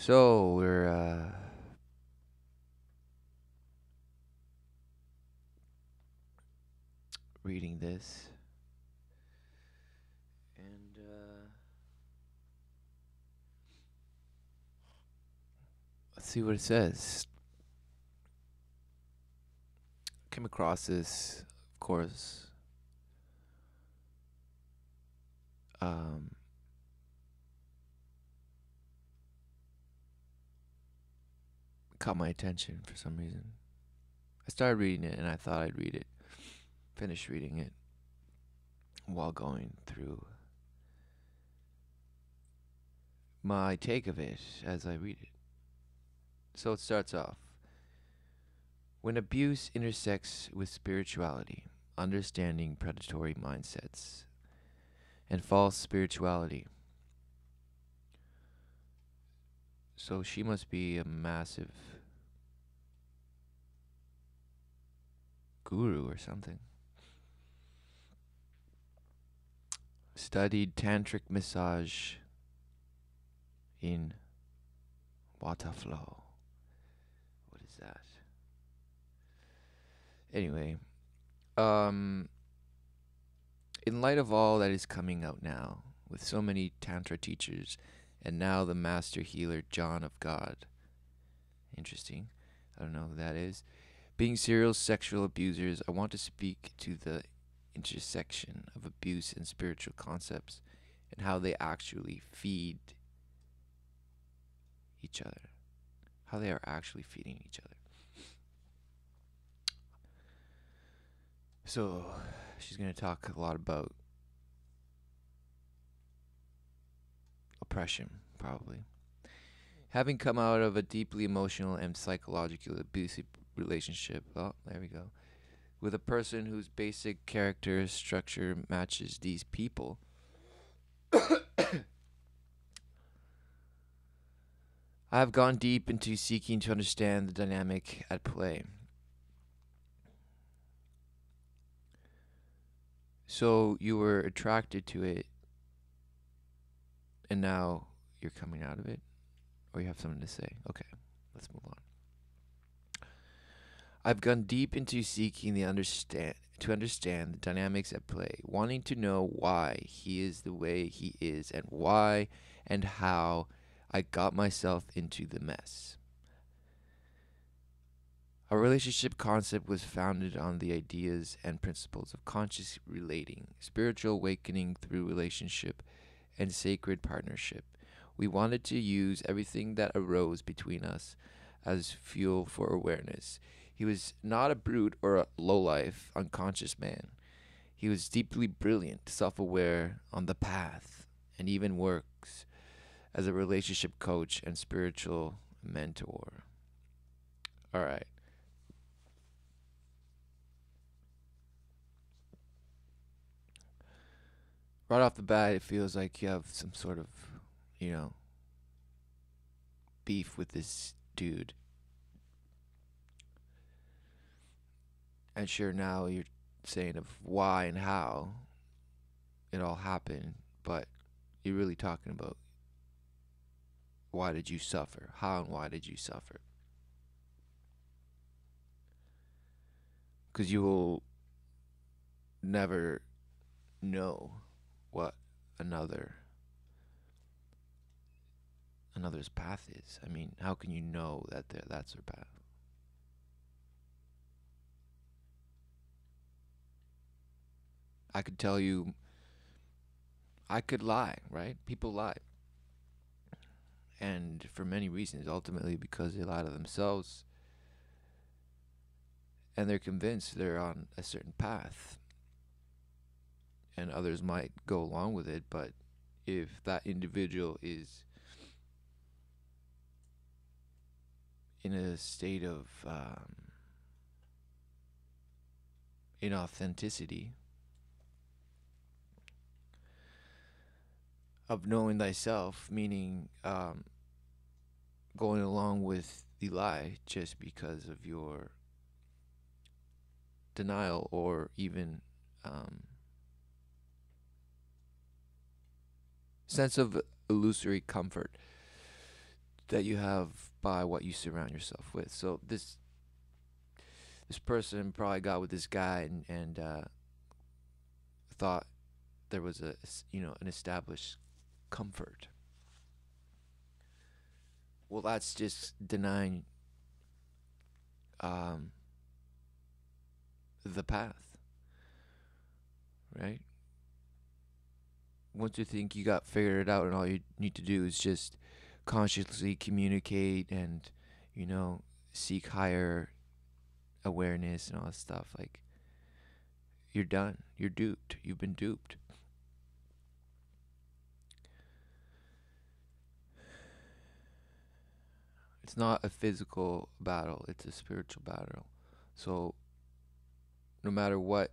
So we're reading this, and let's see what it says. Came across this, of course. Um, Caught my attention for some reason. I started reading it, and I thought I'd read it. Finished reading it while going through my take of it as I read it. So it starts off. When abuse intersects with spirituality, understanding predatory mindsets, and false spirituality. So she must be a massive guru or something. Studied tantric massage in water flow. What is that? Anyway, um, in light of all that is coming out now, with so many tantra teachers, and now the master healer John of God. Interesting. I don't know who that is. Being serial sexual abusers, I want to speak to the intersection of abuse and spiritual concepts and how they actually feed each other. How they are actually feeding each other. So, she's going to talk a lot about oppression, probably. Having come out of a deeply emotional and psychologically abusive relationship, oh, there we go, with a person whose basic character structure matches these people, I have gone deep into seeking to understand the dynamic at play. So you were attracted to it, and now you're coming out of it? Or you have something to say? Okay, let's move on. I've gone deep into seeking to understand the dynamics at play, wanting to know why he is the way he is and why and how I got myself into the mess. Our relationship concept was founded on the ideas and principles of conscious relating, spiritual awakening through relationship, and sacred partnership. We wanted to use everything that arose between us as fuel for awareness. He was not a brute or a lowlife, unconscious man. He was deeply brilliant, self aware, on the path, and even works as a relationship coach and spiritual mentor. All right. Right off the bat, it feels like you have some sort of, you know, beef with this dude. And sure, now you're saying of why and how it all happened, but you're really talking about why did you suffer? How and why did you suffer? Because you will never know what another another's path is. I mean, how can you know that that's their path? I could tell you, I could lie, right? People lie. And for many reasons, ultimately because they lie to themselves and they're convinced they're on a certain path. And others might go along with it, but if that individual is in a state of inauthenticity, of knowing thyself, meaning going along with the lie just because of your denial or even sense of illusory comfort that you have by what you surround yourself with. So this person probably got with this guy and thought there was an established comfort. Well, that's just denying um, the path, right? Once you think you got figured it out and all you need to do is just consciously communicate and, you know, seek higher awareness and all that stuff, like, you're done. You're duped. You've been duped. It's not a physical battle, it's a spiritual battle. So, no matter what,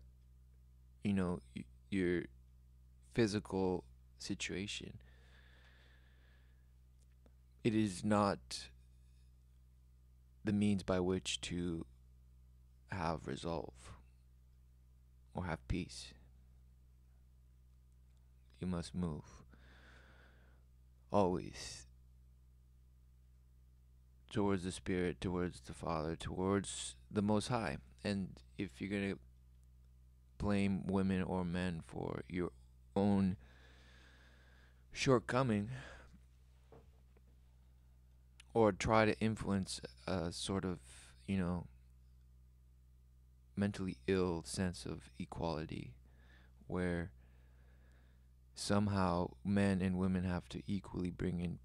your physical situation, it is not the means by which to have resolve or have peace. You must move always towards the Spirit, towards the Father, towards the Most High. And if you're going to blame women or men for your own shortcoming, or try to influence a sort of, mentally ill sense of equality, where somehow men and women have to equally bring in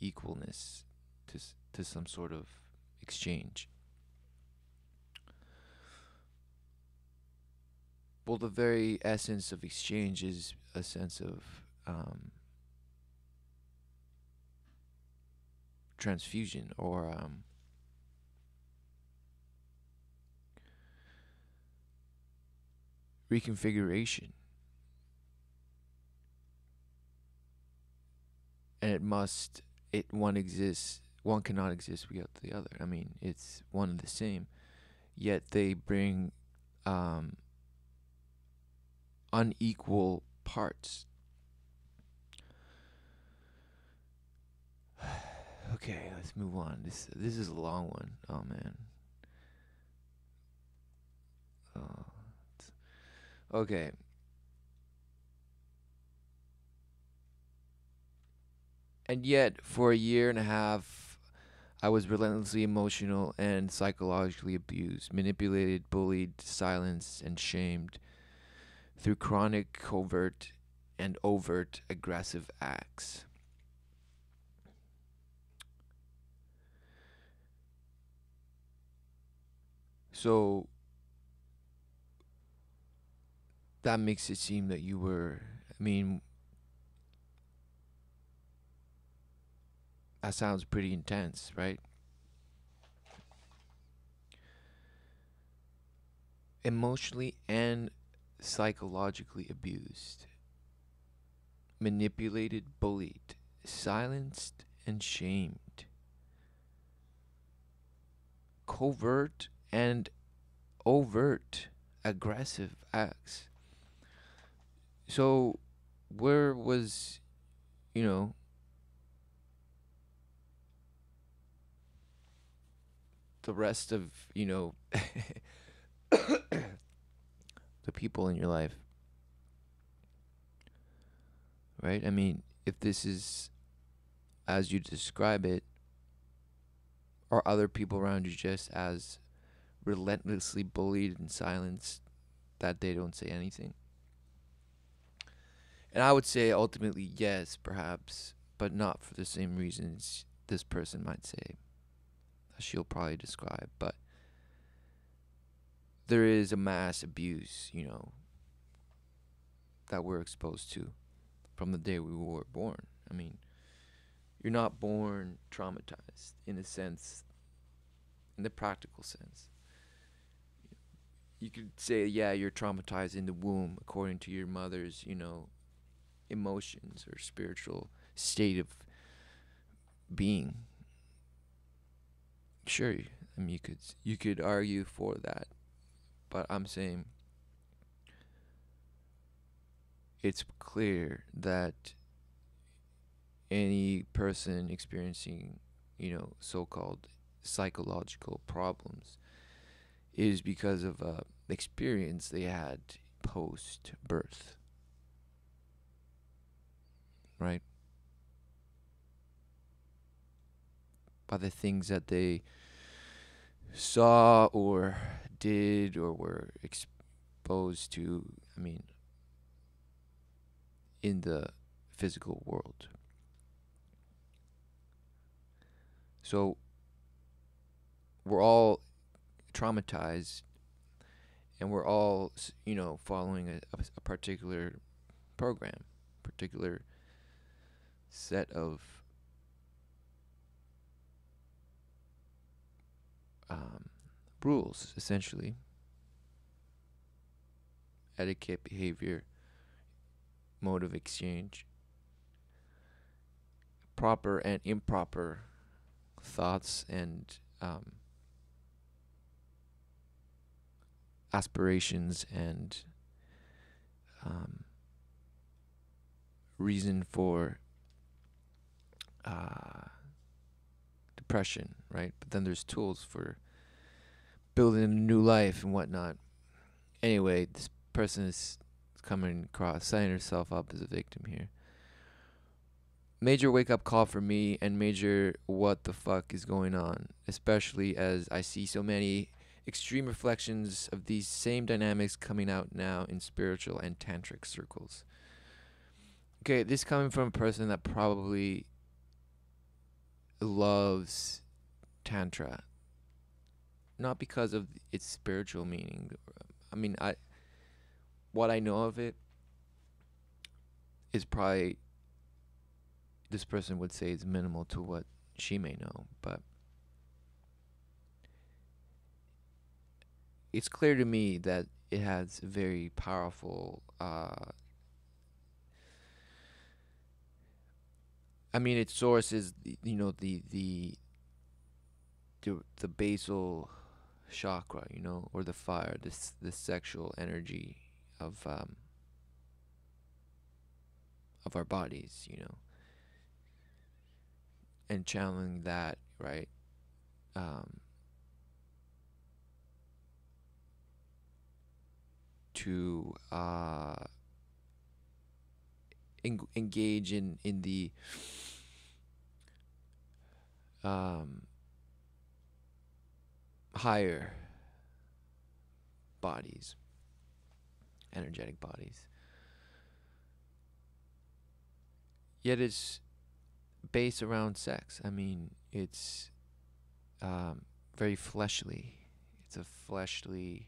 equalness to some sort of exchange. Well, the very essence of exchange is a sense of transfusion or reconfiguration. And one cannot exist without the other. I mean, it's one and the same, yet they bring unequal parts. Okay, let's move on. This is a long one. Oh man. Okay. And yet, for a year and a half, I was relentlessly emotional and psychologically abused, manipulated, bullied, silenced, and shamed through chronic, covert, and overt aggressive acts. So that makes it seem that you were, I mean, that sounds pretty intense, right? Emotionally and psychologically abused, manipulated, bullied, silenced, and shamed. Covert and overt aggressive acts. So, where was, you know, the rest of, the people in your life? Right? I mean, if this is as you describe it, are other people around you just as relentlessly bullied and silenced that they don't say anything? And I would say ultimately yes, perhaps, but not for the same reasons this person might say, as she'll probably describe. But there is a mass abuse, that we're exposed to from the day we were born. I mean, you're not born traumatized in a sense, in the practical sense. You could say, yeah, you're traumatized in the womb according to your mother's, emotions or spiritual state of being. Sure, I mean, you could argue for that, but I'm saying it's clear that any person experiencing so-called psychological problems is because of experience they had post birth, right? By the things that they saw or did or were exposed to, I mean, in the physical world. So we're all traumatized, and we're all, following a particular program, particular set of rules, essentially. Etiquette, behavior, mode of exchange, proper and improper thoughts and aspirations and reason for depression, right? But then there's tools for building a new life and whatnot. Anyway, this person is coming across, setting herself up as a victim here. Major wake up call for me, and major what the fuck is going on, especially as I see so many extreme reflections of these same dynamics coming out now in spiritual and tantric circles. Okay, this coming from a person that probably loves tantra, not because of its spiritual meaning. I mean, what I know of it is probably, this person would say, is minimal to what she may know, but it's clear to me that it has very powerful I mean, its source is the basal chakra, or the fire, this sexual energy of our bodies, and channeling that, right? To engage in the higher bodies, energetic bodies. Yet it's based around sex. I mean, it's very fleshly. It's a fleshly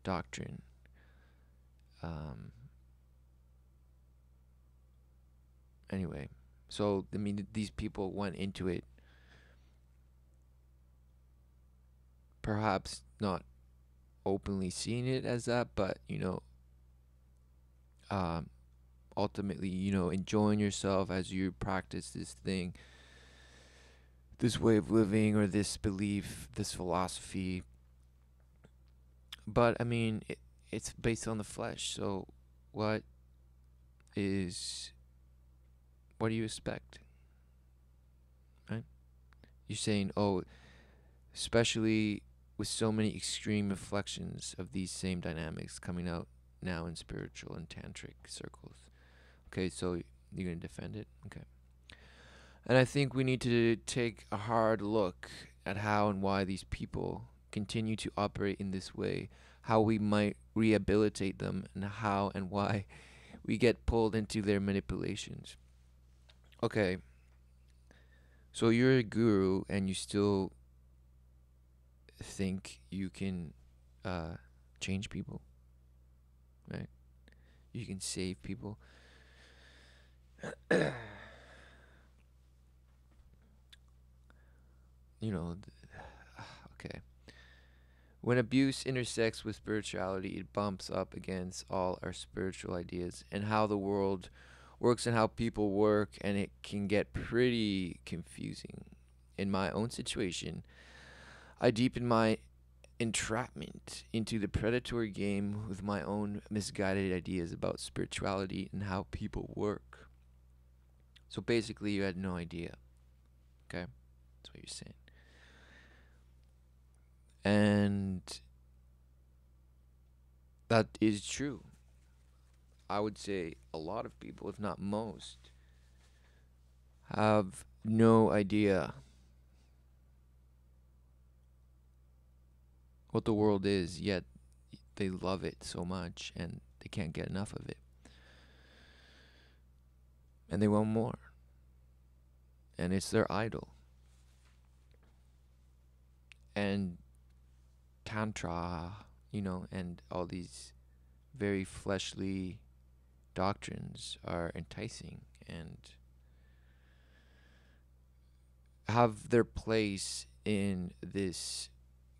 doctrine. Anyway, so I mean, these people went into it perhaps not openly seeing it as that, but ultimately, enjoying yourself as you practice this thing, this way of living, or this belief, this philosophy. But I mean, it's based on the flesh. So what do you expect? Right? You're saying, oh, especially with so many extreme reflections of these same dynamics coming out now in spiritual and tantric circles. Okay, so you're going to defend it? Okay. And I think we need to take a hard look at how and why these people continue to operate in this way, how we might rehabilitate them, and how and why we get pulled into their manipulations. Okay, so you're a guru and you still think you can change people, right? You can save people. Okay. When abuse intersects with spirituality, it bumps up against all our spiritual ideas and how the world works and how people work, and it can get pretty confusing. In my own situation, I deepen my entrapment into the predatory game with my own misguided ideas about spirituality and how people work. So basically, you had no idea. Okay? That's what you're saying. And that is true. I would say a lot of people, if not most, have no idea what the world is, yet they love it so much and they can't get enough of it. And they want more. And it's their idol. And Tantra, and all these very fleshly doctrines are enticing and have their place in this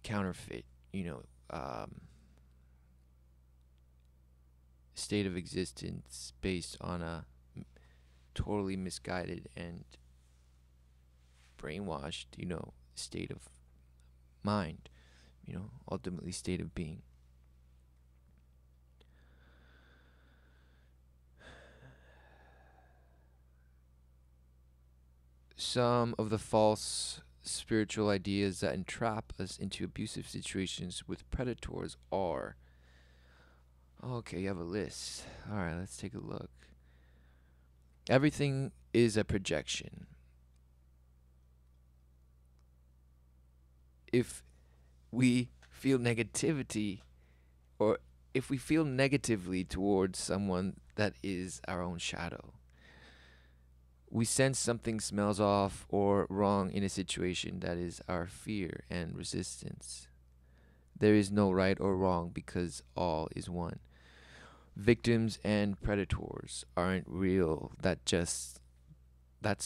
counterfeit, state of existence based on a totally misguided and brainwashed, state of mind, ultimately state of being. Some of the false spiritual ideas that entrap us into abusive situations with predators are. Okay, you have a list. All right, let's take a look. Everything is a projection. If we feel negativity, or if we feel negatively towards someone that is our own shadow, we sense something smells off or wrong in a situation that is our fear and resistance. There is no right or wrong because all is one. Victims and predators aren't real. That's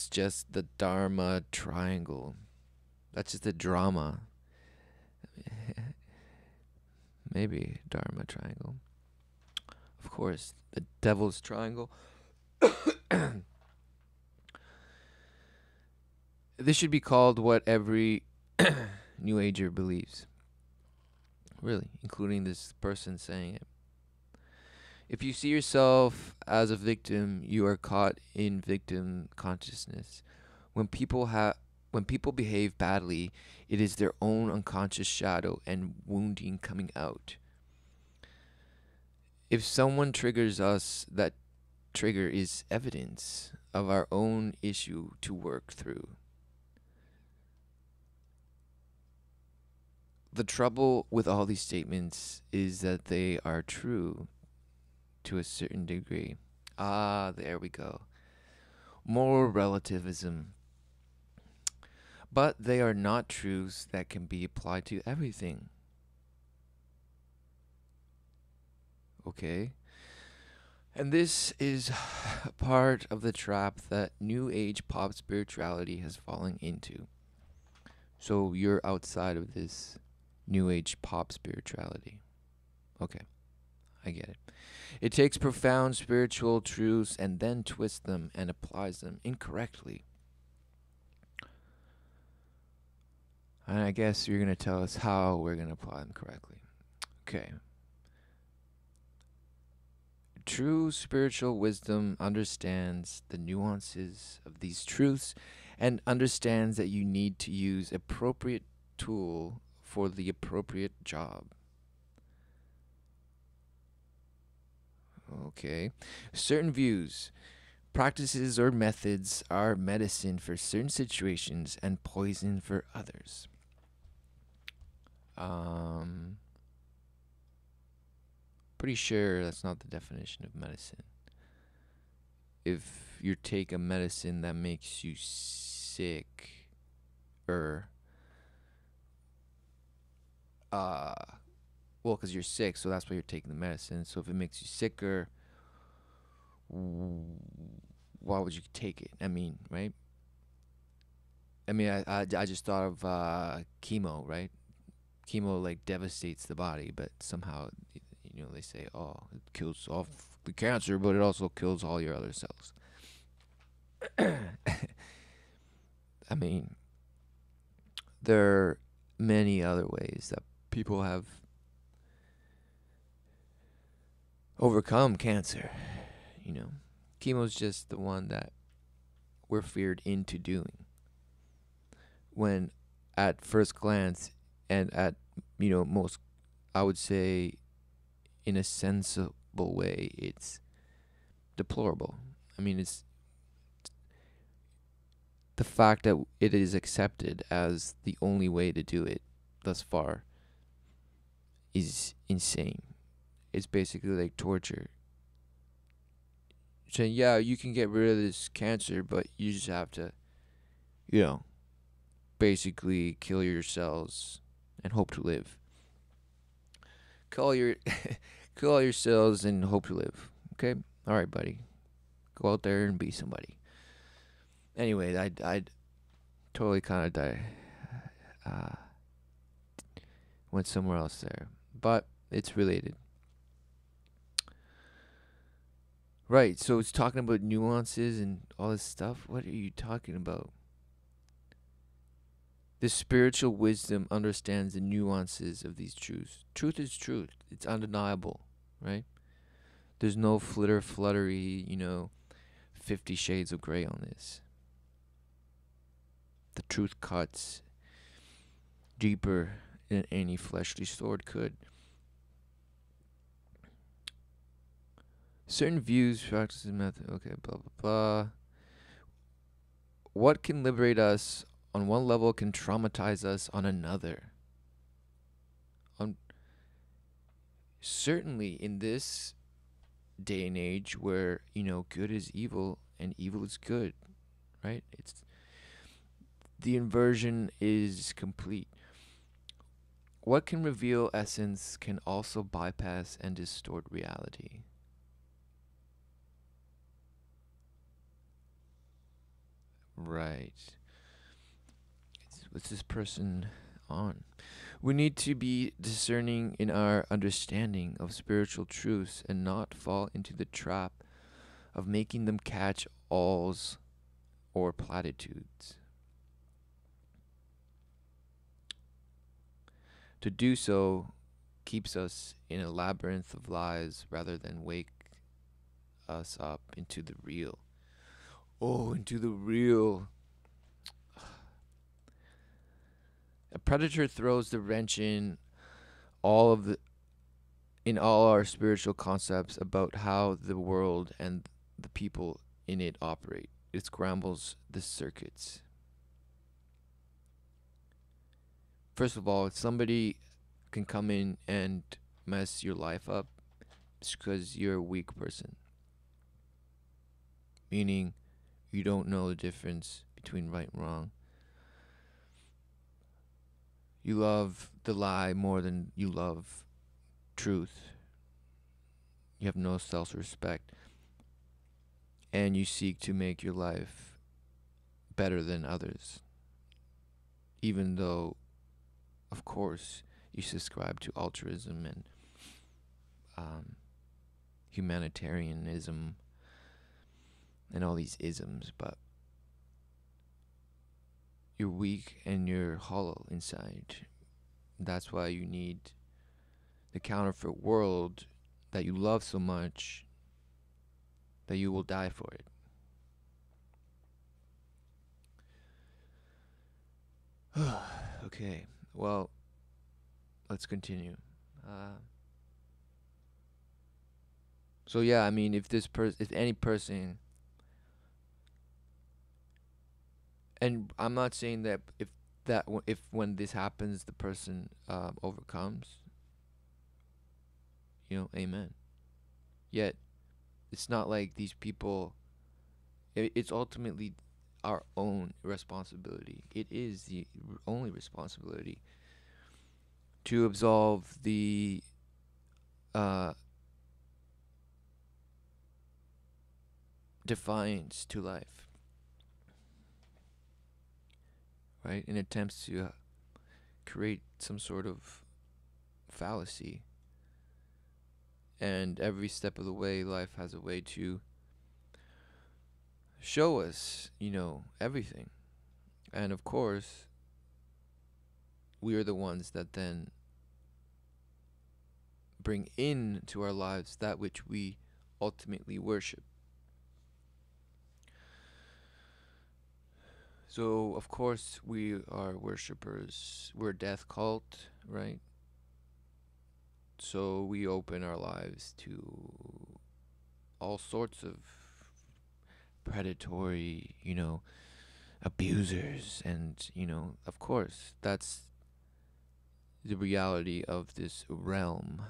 just the Dharma triangle. That's just the drama. Maybe Dharma triangle. Of course, the devil's triangle. This should be called what every New Ager believes. Really, including this person saying it. If you see yourself as a victim, you are caught in victim consciousness. When people behave badly, it is their own unconscious shadow and wounding coming out. If someone triggers us, that trigger is evidence of our own issue to work through. The trouble with all these statements is that they are true to a certain degree. There we go. Moral relativism. But they are not truths that can be applied to everything. Okay? And this is part of the trap that New Age pop spirituality has fallen into. So you're outside of this New Age pop spirituality. Okay, I get it. It takes profound spiritual truths and then twists them and applies them incorrectly. And I guess you're going to tell us how we're going to apply them correctly. Okay. True spiritual wisdom understands the nuances of these truths and understands that you need to use appropriate tool for the appropriate job. Okay. Certain views, practices, or methods are medicine for certain situations and poison for others. Pretty sure that's not the definition of medicine. If you take a medicine that makes you sick, well, because you're sick, so that's why you're taking the medicine. So if it makes you sicker, why would you take it? I mean, right? I mean, I just thought of chemo, right? Chemo like devastates the body, but somehow, they say, oh, it kills off the cancer, but it also kills all your other cells. I mean, there are many other ways that people have overcome cancer. Chemo's just the one that we're feared into doing. when at first glance and at, most, I would say, in a sensible way, it's deplorable. I mean, it's the fact that it is accepted as the only way to do it thus far is insane. It's basically like torture. Saying, yeah, you can get rid of this cancer, but you just have to, you know, basically kill your cells and hope to live. Kill your kill all your cells and hope to live. Okay? All right, buddy. Go out there and be somebody. Anyway, I totally kind of uh, went somewhere else there, but it's related. Right, so it's talking about nuances and all this stuff. What are you talking about? The spiritual wisdom understands the nuances of these truths. Truth is truth. It's undeniable, right? There's no fluttery, 50 shades of gray on this. The truth cuts deeper than any fleshly sword could. Certain views, practices, method. Okay, blah, blah, blah. What can liberate us on one level can traumatize us on another. Certainly in this day and age where, good is evil and evil is good, right? It's the inversion is complete. What can reveal essence can also bypass and distort reality. Right. What's this person on? We need to be discerning in our understanding of spiritual truths and not fall into the trap of making them catch alls or platitudes. To do so keeps us in a labyrinth of lies rather than wake us up into the real. Oh, into the real. A predator throws the wrench in all our spiritual concepts about how the world and the people in it operate. It scrambles the circuits. First of all, if somebody can come in and mess your life up, it's because you're a weak person. Meaning, you don't know the difference between right and wrong. You love the lie more than you love truth. You have no self-respect. And you seek to make your life better than others. Even though, of course, you subscribe to altruism and humanitarianism and all these isms, but you're weak and you're hollow inside. That's why you need the counterfeit world that you love so much that you will die for it. Okay, well, let's continue. So yeah, I mean, if any person, and I'm not saying that if when this happens, the person overcomes, amen. Yet, it's not like these people. It's ultimately our own responsibility. It is the only responsibility to absolve the defiance to life, right? In attempts to create some sort of fallacy. And every step of the way, life has a way to show us, everything. And of course, we are the ones that then bring into our lives that which we ultimately worship. So, of course, we are worshippers. We're a death cult, right? So, we open our lives to all sorts of predatory, abusers. And, of course, that's the reality of this realm.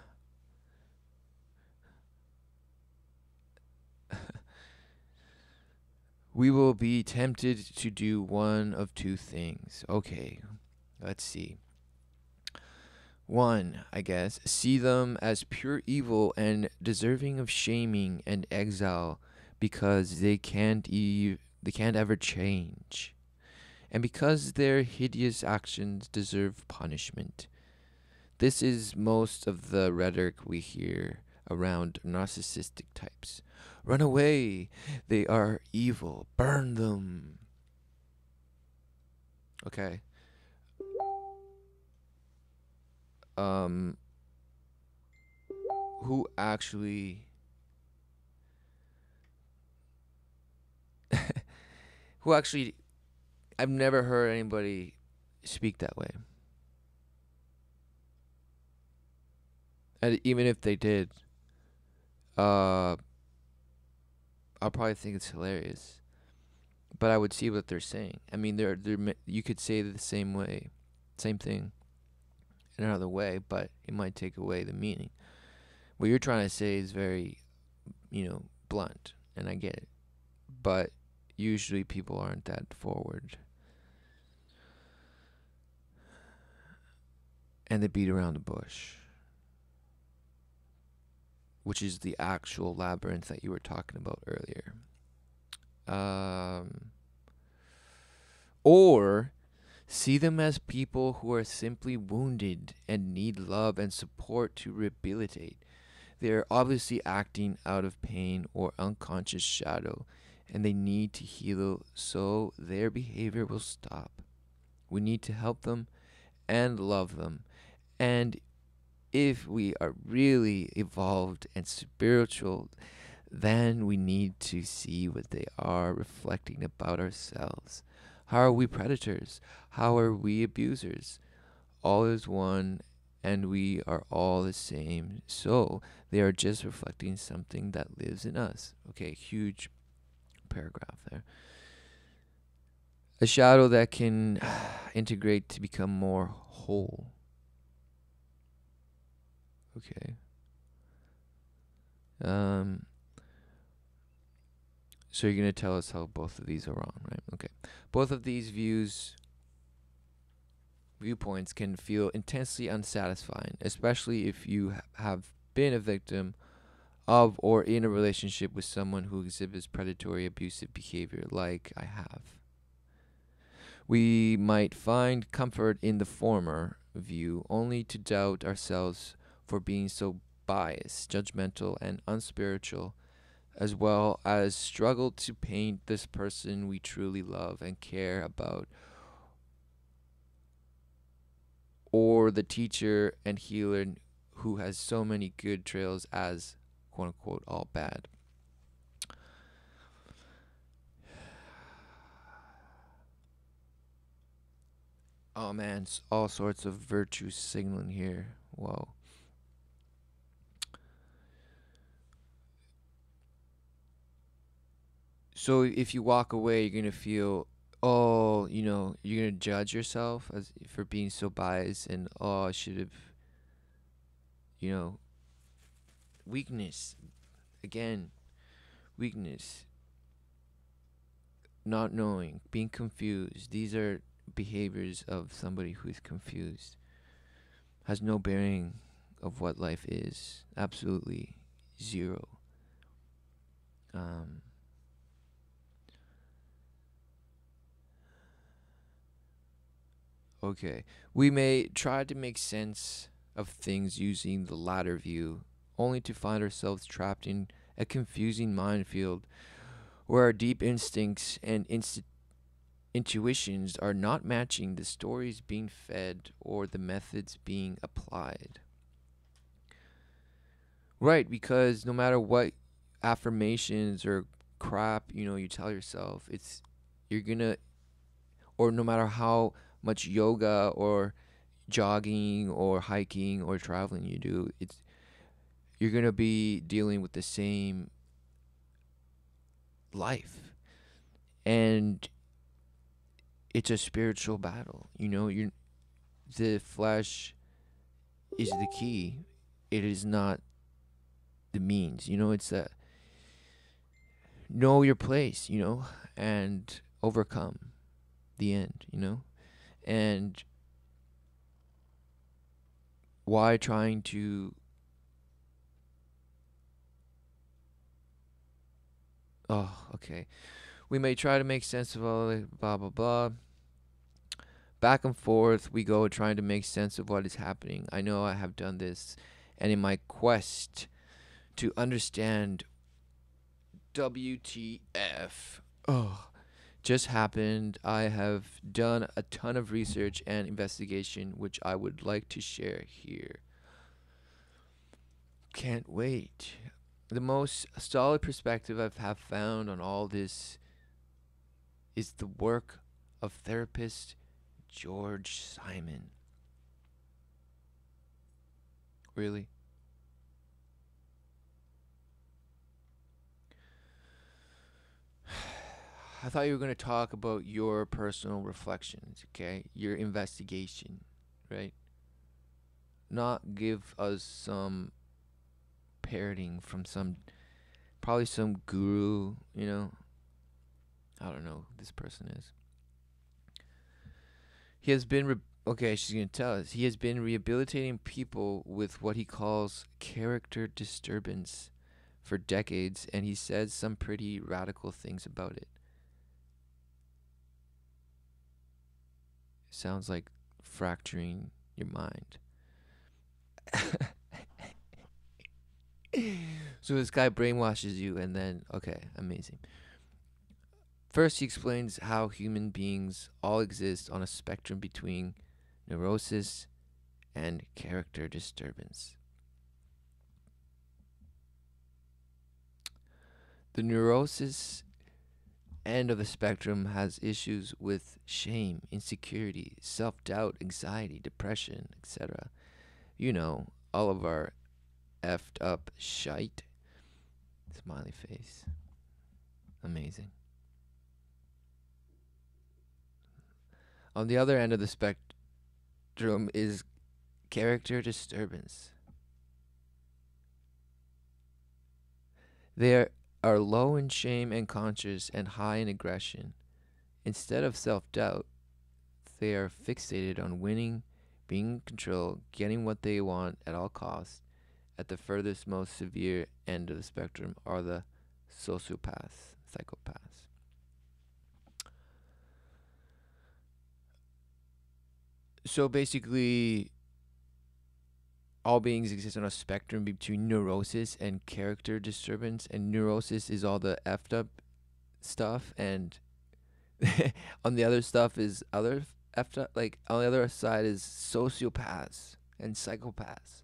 We will be tempted to do one of two things. Okay, let's see. One, I guess, see them as pure evil and deserving of shaming and exile because they can't ever change. And because their hideous actions deserve punishment. This is most of the rhetoric we hear around narcissistic types. Run away! They are evil. Burn them. Okay. Um who actually who actually I've never heard anybody speak that way. And even if they did, uh I'll probably think it's hilarious. But I would see what they're saying. I mean, you could say the same way, same thing in another way, but it might take away the meaning. What you're trying to say is very, blunt, and I get it. But usually people aren't that forward, and they beat around the bush, which is the actual labyrinth that you were talking about earlier. Um, or see them as people who are simply wounded and need love and support to rehabilitate. They're obviously acting out of pain or unconscious shadow, and they need to heal so their behavior will stop. We need to help them and love them. And if we are really evolved and spiritual, then we need to see what they are reflecting about ourselves. How are we predators? How are we abusers? All is one, and we are all the same. So they are just reflecting something that lives in us. Okay, huge paragraph there. A shadow that can integrate to become more whole. Okay. Um, so you're going to tell us how both of these are wrong, right? Okay. Both of these viewpoints can feel intensely unsatisfying, especially if you have been a victim of or in a relationship with someone who exhibits predatory abusive behavior like I have. We might find comfort in the former view only to doubt ourselves for being so biased, judgmental, and unspiritual, as well as struggle to paint this person we truly love and care about, or the teacher and healer who has so many good trails as quote unquote all bad. Oh man, all sorts of virtue signaling here. Whoa. So if you walk away, you're gonna feel, oh, you're gonna judge yourself as for being so biased, and oh, I should have, you know, weakness again, weakness, not knowing, being confused. These are behaviors of somebody who is confused. Has no bearing of what life is. Absolutely zero. Um, okay. We may try to make sense of things using the latter view, only to find ourselves trapped in a confusing minefield where our deep instincts and intuitions are not matching the stories being fed or the methods being applied. Right, because no matter what affirmations or crap, you tell yourself, you're gonna or no matter how much yoga or jogging or hiking or traveling you do, you're going to be dealing with the same life. And it's a spiritual battle. The flesh is the key. It is not the means. It's a know your place, and overcome the end. And why trying to okay. We may try to make sense of all the blah blah blah. Back and forth we go trying to make sense of what is happening. I know I have done this, and in my quest to understand WTF just happened, I have done a ton of research and investigation, which I would like to share here. Can't wait. The most solid perspective I have found on all this is the work of therapist George Simon. Really? I thought you were going to talk about your personal reflections, okay? Your investigation, right? Not give us some parroting from probably some guru. I don't know who this person is. He has been, okay, she's going to tell us. He has been rehabilitating people with what he calls character disturbance for decades, and he says some pretty radical things about it. Sounds like fracturing your mind. So this guy brainwashes you, and then, okay, amazing. First, he explains how human beings all exist on a spectrum between neurosis and character disturbance. The neurosis end of the spectrum has issues with shame, insecurity, self-doubt, anxiety, depression, etc. All of our effed up shite. Smiley face. Amazing. On the other end of the spectrum is character disturbance. They are low in shame and conscience and high in aggression. Instead of self-doubt, they are fixated on winning, being in control, getting what they want at all costs. At the furthest, most severe end of the spectrum are the sociopaths, psychopaths. So basically, all beings exist on a spectrum between neurosis and character disturbance, and neurosis is all the effed up stuff, and on the other stuff is other effed up. Like on the other side is sociopaths and psychopaths.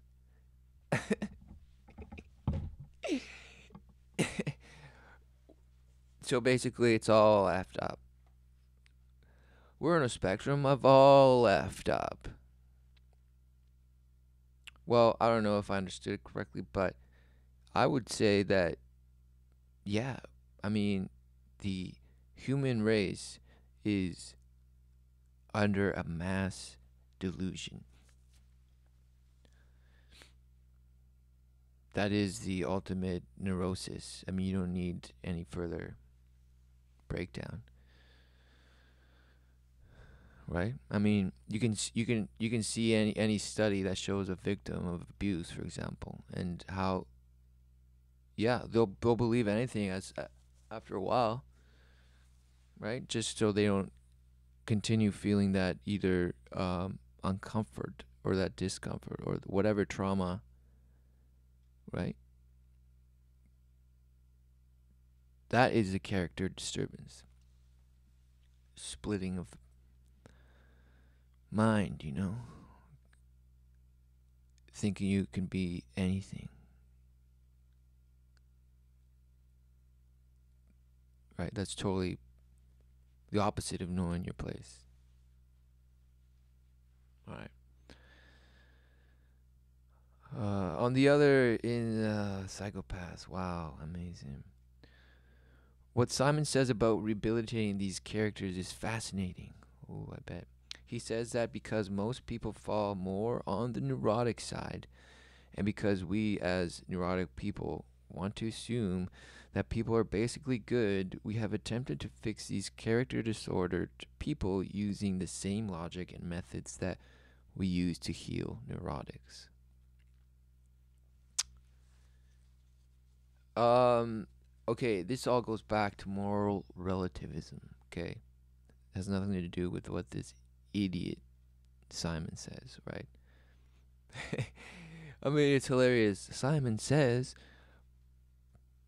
So basically, it's all effed up. We're on a spectrum of all effed up. Well, I don't know if I understood it correctly, but I would say that, yeah, I mean, the human race is under a mass delusion. That is the ultimate neurosis. I mean, you don't need any further breakdown, right? I mean, you can see any study that shows a victim of abuse, for example, and how, yeah, they'll believe anything as after a while, right? Just so they don't continue feeling that either uncomfort or that discomfort or whatever trauma, right? That is a character disturbance. Splitting of mind, thinking you can be anything. Right? That's totally the opposite of knowing your place. All right. On the other, in Psychopaths, wow, amazing. What Simon says about rehabilitating these characters is fascinating. Oh, I bet. He says that because most people fall more on the neurotic side, and because we as neurotic people want to assume that people are basically good, we have attempted to fix these character disordered people using the same logic and methods that we use to heal neurotics. Um, okay, this all goes back to moral relativism, okay? Has nothing to do with what this idiot Simon says, right? I mean, it's hilarious. Simon says,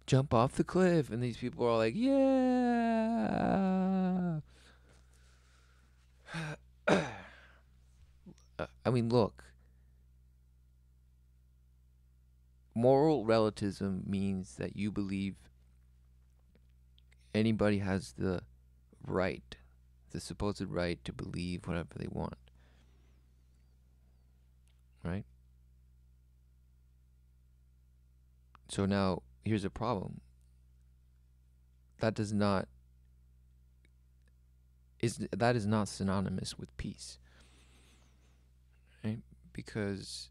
jump off the cliff, and these people are all like, yeah. I mean, look, moral relativism means that you believe anybody has the right, the supposed right to believe whatever they want, right? So now here's a problem. That is not synonymous with peace, right? Because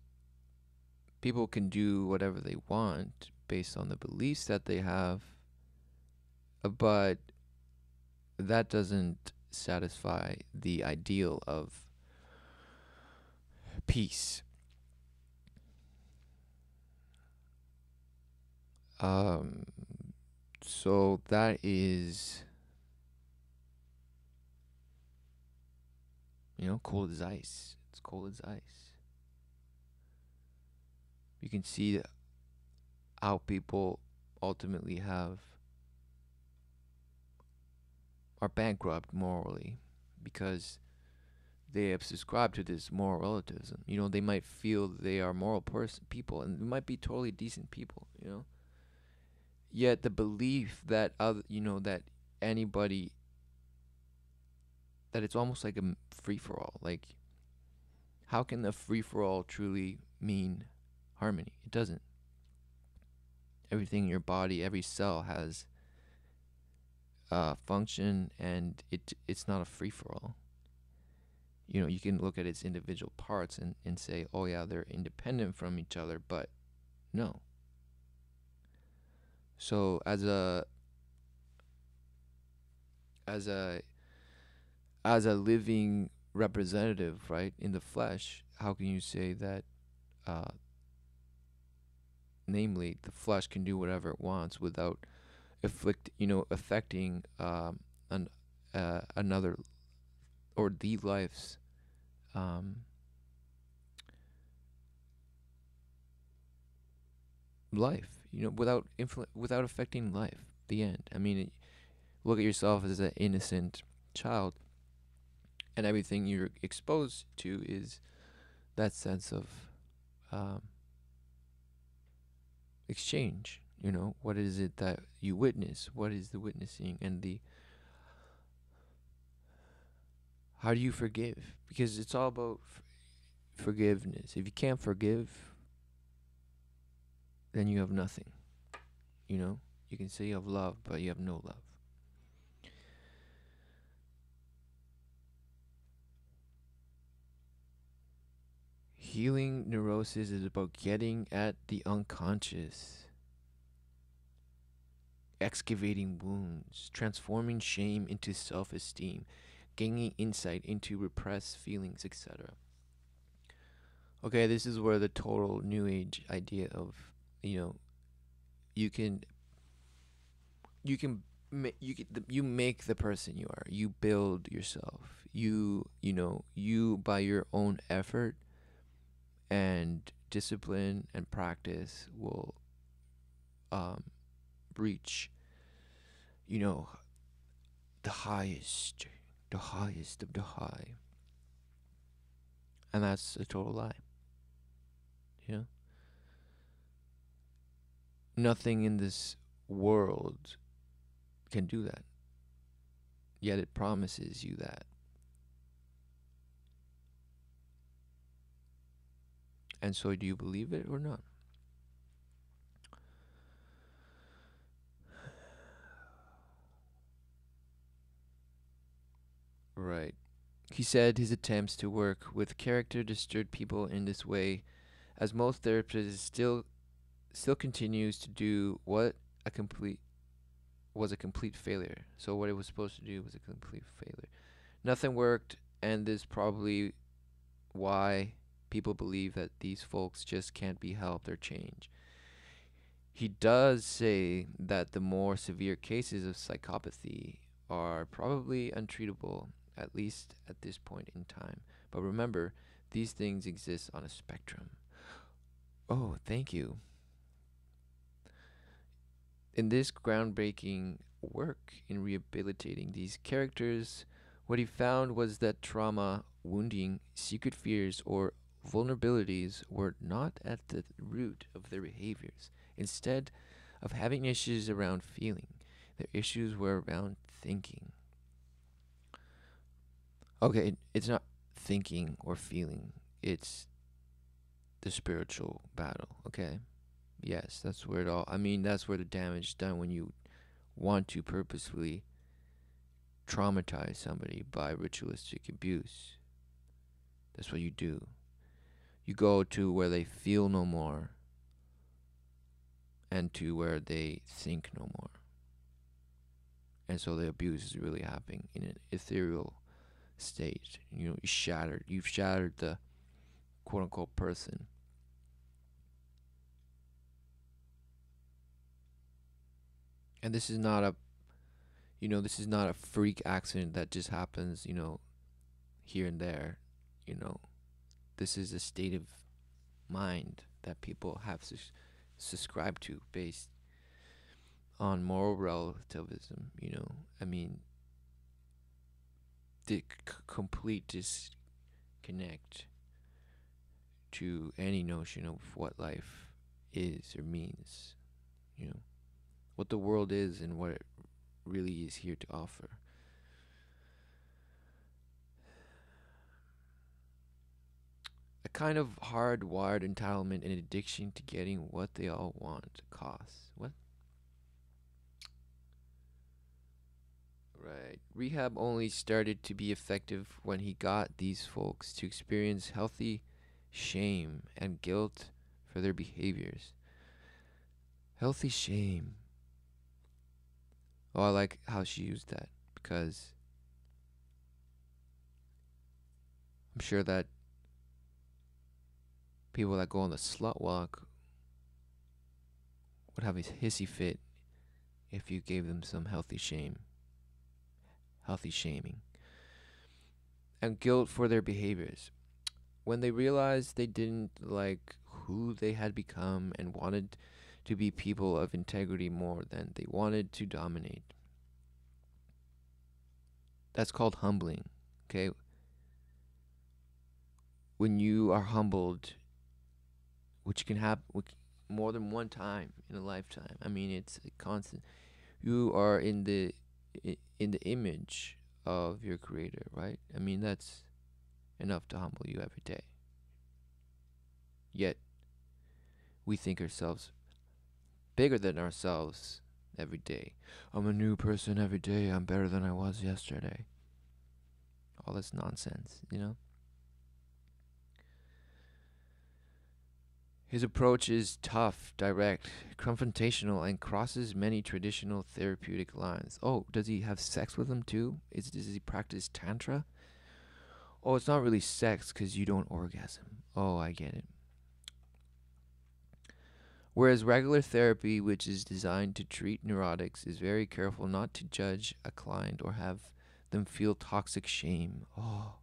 people can do whatever they want based on the beliefs that they have, but that doesn't satisfy the ideal of peace. Um, so that is, cold as ice. It's cold as ice. You can see how people ultimately are bankrupt morally because they have subscribed to this moral relativism. They might feel they are moral people, and they might be totally decent people. Yet the belief that that anybody, that it's almost like a free for all. Like, how can a free for all truly mean harmony? It doesn't. Everything in your body, every cell has function, and it's not a free for all. You can look at its individual parts and say, oh yeah, they're independent from each other, but no. So as a as a living representative, right, in the flesh, how can you say that namely the flesh can do whatever it wants without affecting another, or the life's um, life, without affecting life, the end. I mean, look at yourself as an innocent child, and everything you're exposed to is that sense of um, exchange. What is it that you witness? What is the witnessing, and the how do you forgive? Because it's all about forgiveness. If you can't forgive, then you have nothing. You can say you have love, but you have no love. Healing neurosis is about getting at the unconscious, excavating wounds, transforming shame into self-esteem, gaining insight into repressed feelings, etc. Okay, this is where the total new age idea of, you can you make the person you are. You build yourself. You by your own effort and discipline and practice will reach the highest, of the high. And that's a total lie. you know Nothing in this world can do that, yet it promises you that. And so, do you believe it or not? Right. He said his attempts to work with character disturbed people in this way, as most therapists still continues to do what a complete was a complete failure. So what it was supposed to do was a complete failure. Nothing worked, and this is probably why people believe that these folks just can't be helped or changed. He does say that the more severe cases of psychopathy are probably untreatable, at least at this point in time. But remember, these things exist on a spectrum. Oh, thank you. In this groundbreaking work in rehabilitating these characters, what he found was that trauma, wounding, secret fears, or vulnerabilities were not at the root of their behaviors. Instead of having issues around feeling, their issues were around thinking. Okay, it's not thinking or feeling, it's the spiritual battle, okay? Yes, that's where it all, I mean, that's where the damage is done when you want to purposefully traumatize somebody by ritualistic abuse. That's what you do. You go to where they feel no more and to where they think no more. And so the abuse is really happening in an ethereal state. You know, you've shattered the quote unquote person. And this is not a, this is not a freak accident that just happens, here and there. You know, this is a state of mind that people have subscribed to based on moral relativism. I mean, the complete disconnect to any notion of what life is or means, what the world is and what it really is here to offer. A kind of hardwired entitlement and addiction to getting what they all want costs. What? Right. Rehab only started to be effective when he got these folks to experience healthy shame and guilt for their behaviors. Healthy shame. Oh, I like how she used that because I'm sure that people that go on the slut walk would have a hissy fit if you gave them some healthy shaming, and guilt for their behaviors. When they realized they didn't like who they had become and wanted to be people of integrity more than they wanted to dominate. That's called humbling, okay? When you are humbled, which can happen more than one time in a lifetime. I mean, it's a constant. You are in the image of your creator, right? I mean, that's enough to humble you every day. Yet we think ourselves bigger than ourselves every day. I'm a new person every day. I'm better than I was yesterday. All this nonsense. His approach is tough, direct, confrontational, and crosses many traditional therapeutic lines. Oh, does he have sex with them too? Does he practice tantra? Oh, it's not really sex because you don't orgasm. Oh, I get it. Whereas regular therapy, which is designed to treat neurotics, is very careful not to judge a client or have them feel toxic shame. Oh,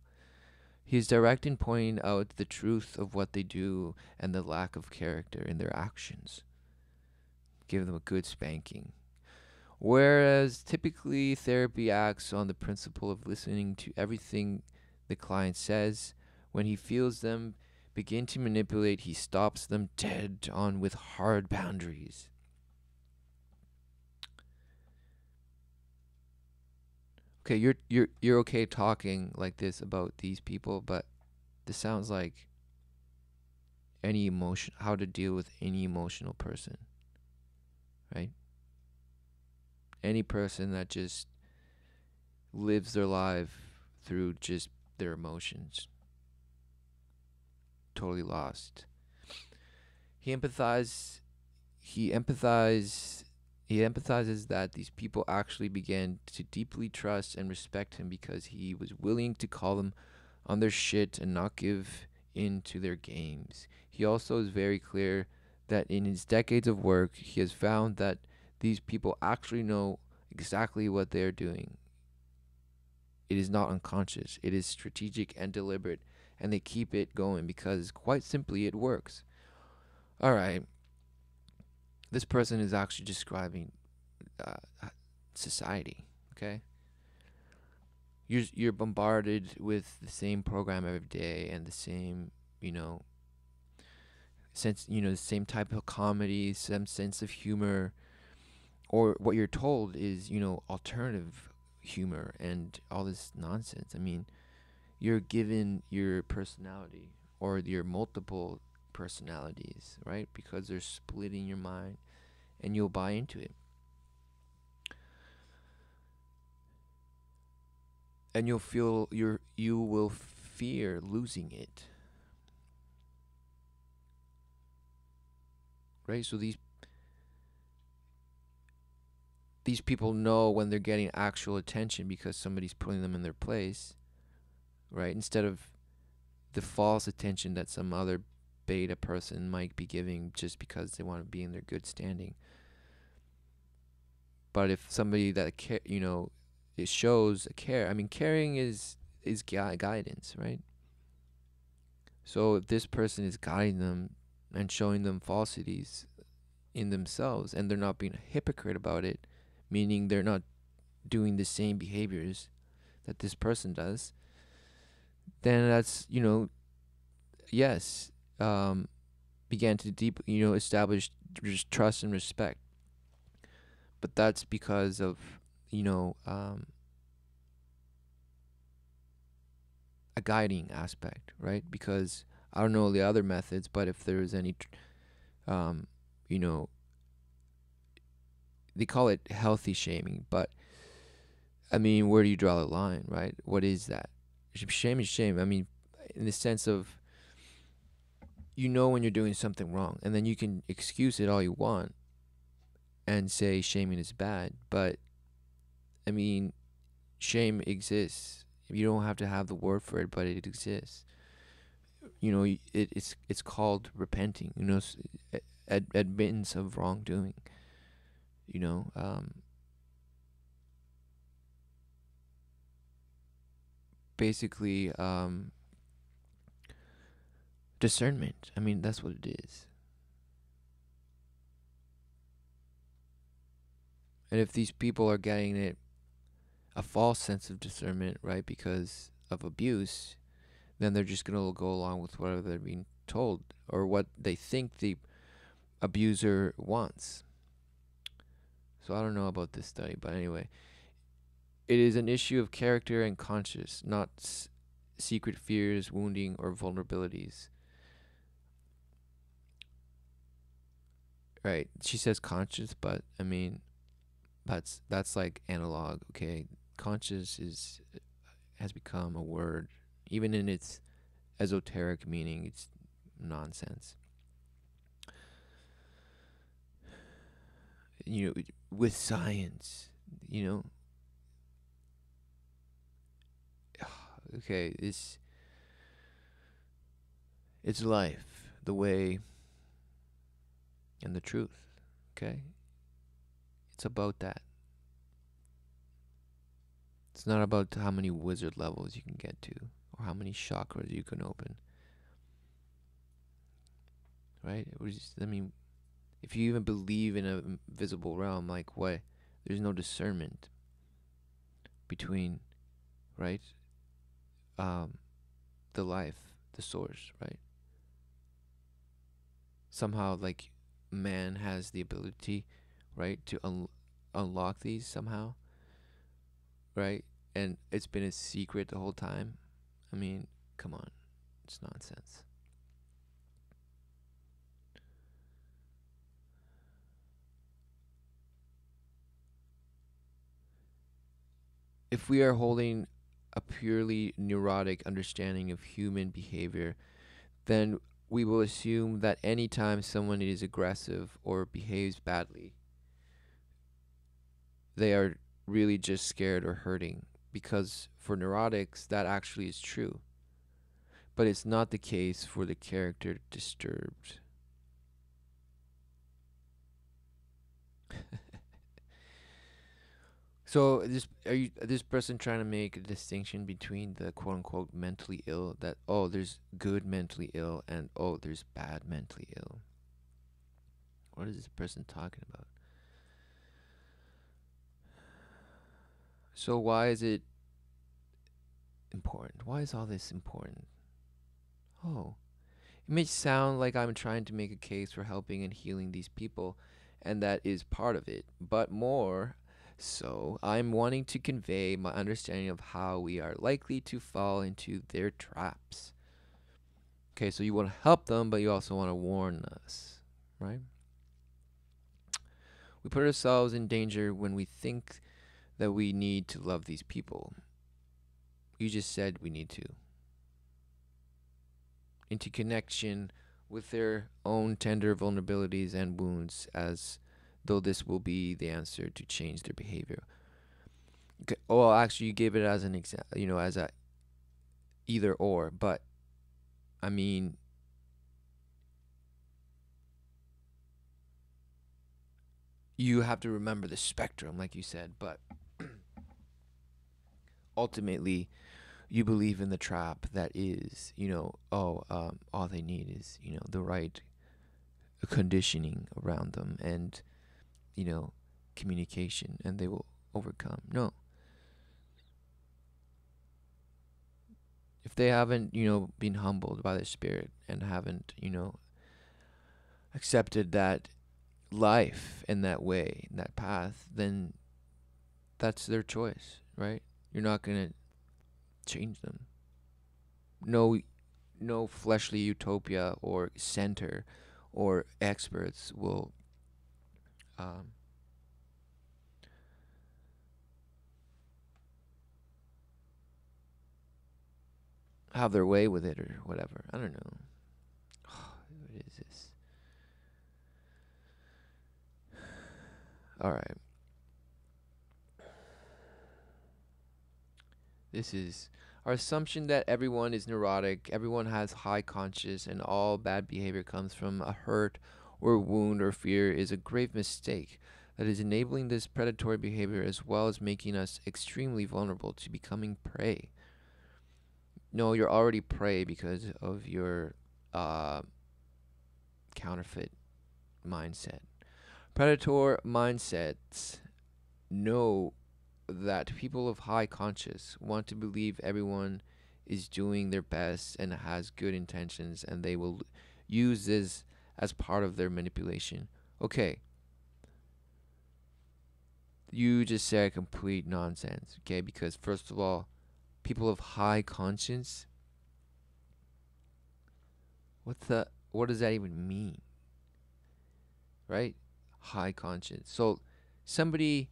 he is direct in pointing out the truth of what they do and the lack of character in their actions. Give them a good spanking. Whereas typically therapy acts on the principle of listening to everything the client says. When he feels them begin to manipulate, he stops them dead on with hard boundaries. Okay, you're okay talking like this about these people, but this sounds like any emotion, how to deal with any emotional person, right? Any person that just lives their life through just their emotions, totally lost. He empathizes. He empathizes. He empathizes that these people actually began to deeply trust and respect him because he was willing to call them on their shit and not give in to their games. He also is very clear that in his decades of work, he has found that these people actually know exactly what they're doing. It is not unconscious, it is strategic and deliberate, and they keep it going because, quite simply, it works. All right, this person is actually describing society, okay? You're bombarded with the same program every day and the same, you know, the same type of comedy, some sense of humor, or what you're told is, alternative humor and all this nonsense. I mean, you're given your personality or your multiple personalities, right? Because they're splitting your mind and you'll buy into it. And you will fear losing it. Right? So these people know when they're getting actual attention because somebody's putting them in their place, right? Instead of the false attention that some other beta person might be giving just because they want to be in their good standing. But if somebody that it shows a care. I mean, caring is guidance, right? So if this person is guiding them and showing them falsities in themselves, and they're not being a hypocrite about it, meaning they're not doing the same behaviors that this person does, then that's, yes, began to establish trust and respect. But that's because of, a guiding aspect, right? Because I don't know the other methods, but if there's any, um, you know, they call it healthy shaming, but I mean, where do you draw the line, right? What is that? Shame is shame. I mean, in the sense of, when you're doing something wrong, and then you can excuse it all you want and say shaming is bad, but I mean, shame exists. You don't have to have the word for it, but it exists. It's called repenting. Admittance of wrongdoing. You know, basically, discernment. I mean, that's what it is. And if these people are getting a false sense of discernment, right, because of abuse, then they're just going to go along with whatever they're being told or what they think the abuser wants. So I don't know about this study, but anyway, it is an issue of character and conscience, not secret fears, wounding, or vulnerabilities. Right? She says conscious, but I mean, that's like analog. Okay, conscious has become a word, even in its esoteric meaning. It's nonsense. With science, you know. Okay, it's life, the way, and the truth. Okay, it's about that. It's not about how many wizard levels you can get to or how many chakras you can open. Right? I mean, if you even believe in a visible realm, like what? There's no discernment between, right? The life, the source, right? Somehow, like, man has the ability, right, to unlock these somehow, right? And it's been a secret the whole time. I mean, come on, it's nonsense. if we are holding a purely neurotic understanding of human behavior, then we will assume that anytime someone is aggressive or behaves badly, they are really just scared or hurting. Because for neurotics, that actually is true. But it's not the case for the character disturbed. So this person trying to make a distinction between the quote unquote mentally ill, that oh there's good mentally ill and oh there's bad mentally ill. What is this person talking about? So why is it important? Why is all this important? Oh, it may sound like I'm trying to make a case for helping and healing these people, and that is part of it. But more so, I'm wanting to convey my understanding of how we are likely to fall into their traps. Okay, so you want to help them, but you also want to warn us, right? We put ourselves in danger when we think that we need to love these people. You just said we need to. Into connection with their own tender vulnerabilities and wounds, as though this will be the answer to change their behavior. Okay. Oh, actually, you gave it as an example, as a either or, but I mean, you have to remember the spectrum, like you said, but ultimately, you believe in the trap that is, all they need is, the right conditioning around them and, you know, communication, and they will overcome. No. If they haven't, been humbled by the Spirit and haven't, accepted that life in that way, in that path, then that's their choice, right? You're not going to change them. No fleshly utopia or center or experts will um, have their way with it or whatever. I don't know. What is this? All right. This is our assumption that everyone is neurotic, everyone has high conscience, and all bad behavior comes from a hurt or wound or fear is a grave mistake that is enabling this predatory behavior as well as making us extremely vulnerable to becoming prey. No, you're already prey because of your uh, counterfeit mindset. Predator mindsets know that people of high conscience want to believe everyone is doing their best and has good intentions, and they will use this as part of their manipulation. Okay, you just said complete nonsense, okay? Because, first of all, people of high conscience, what does that even mean? Right? High conscience. So, somebody,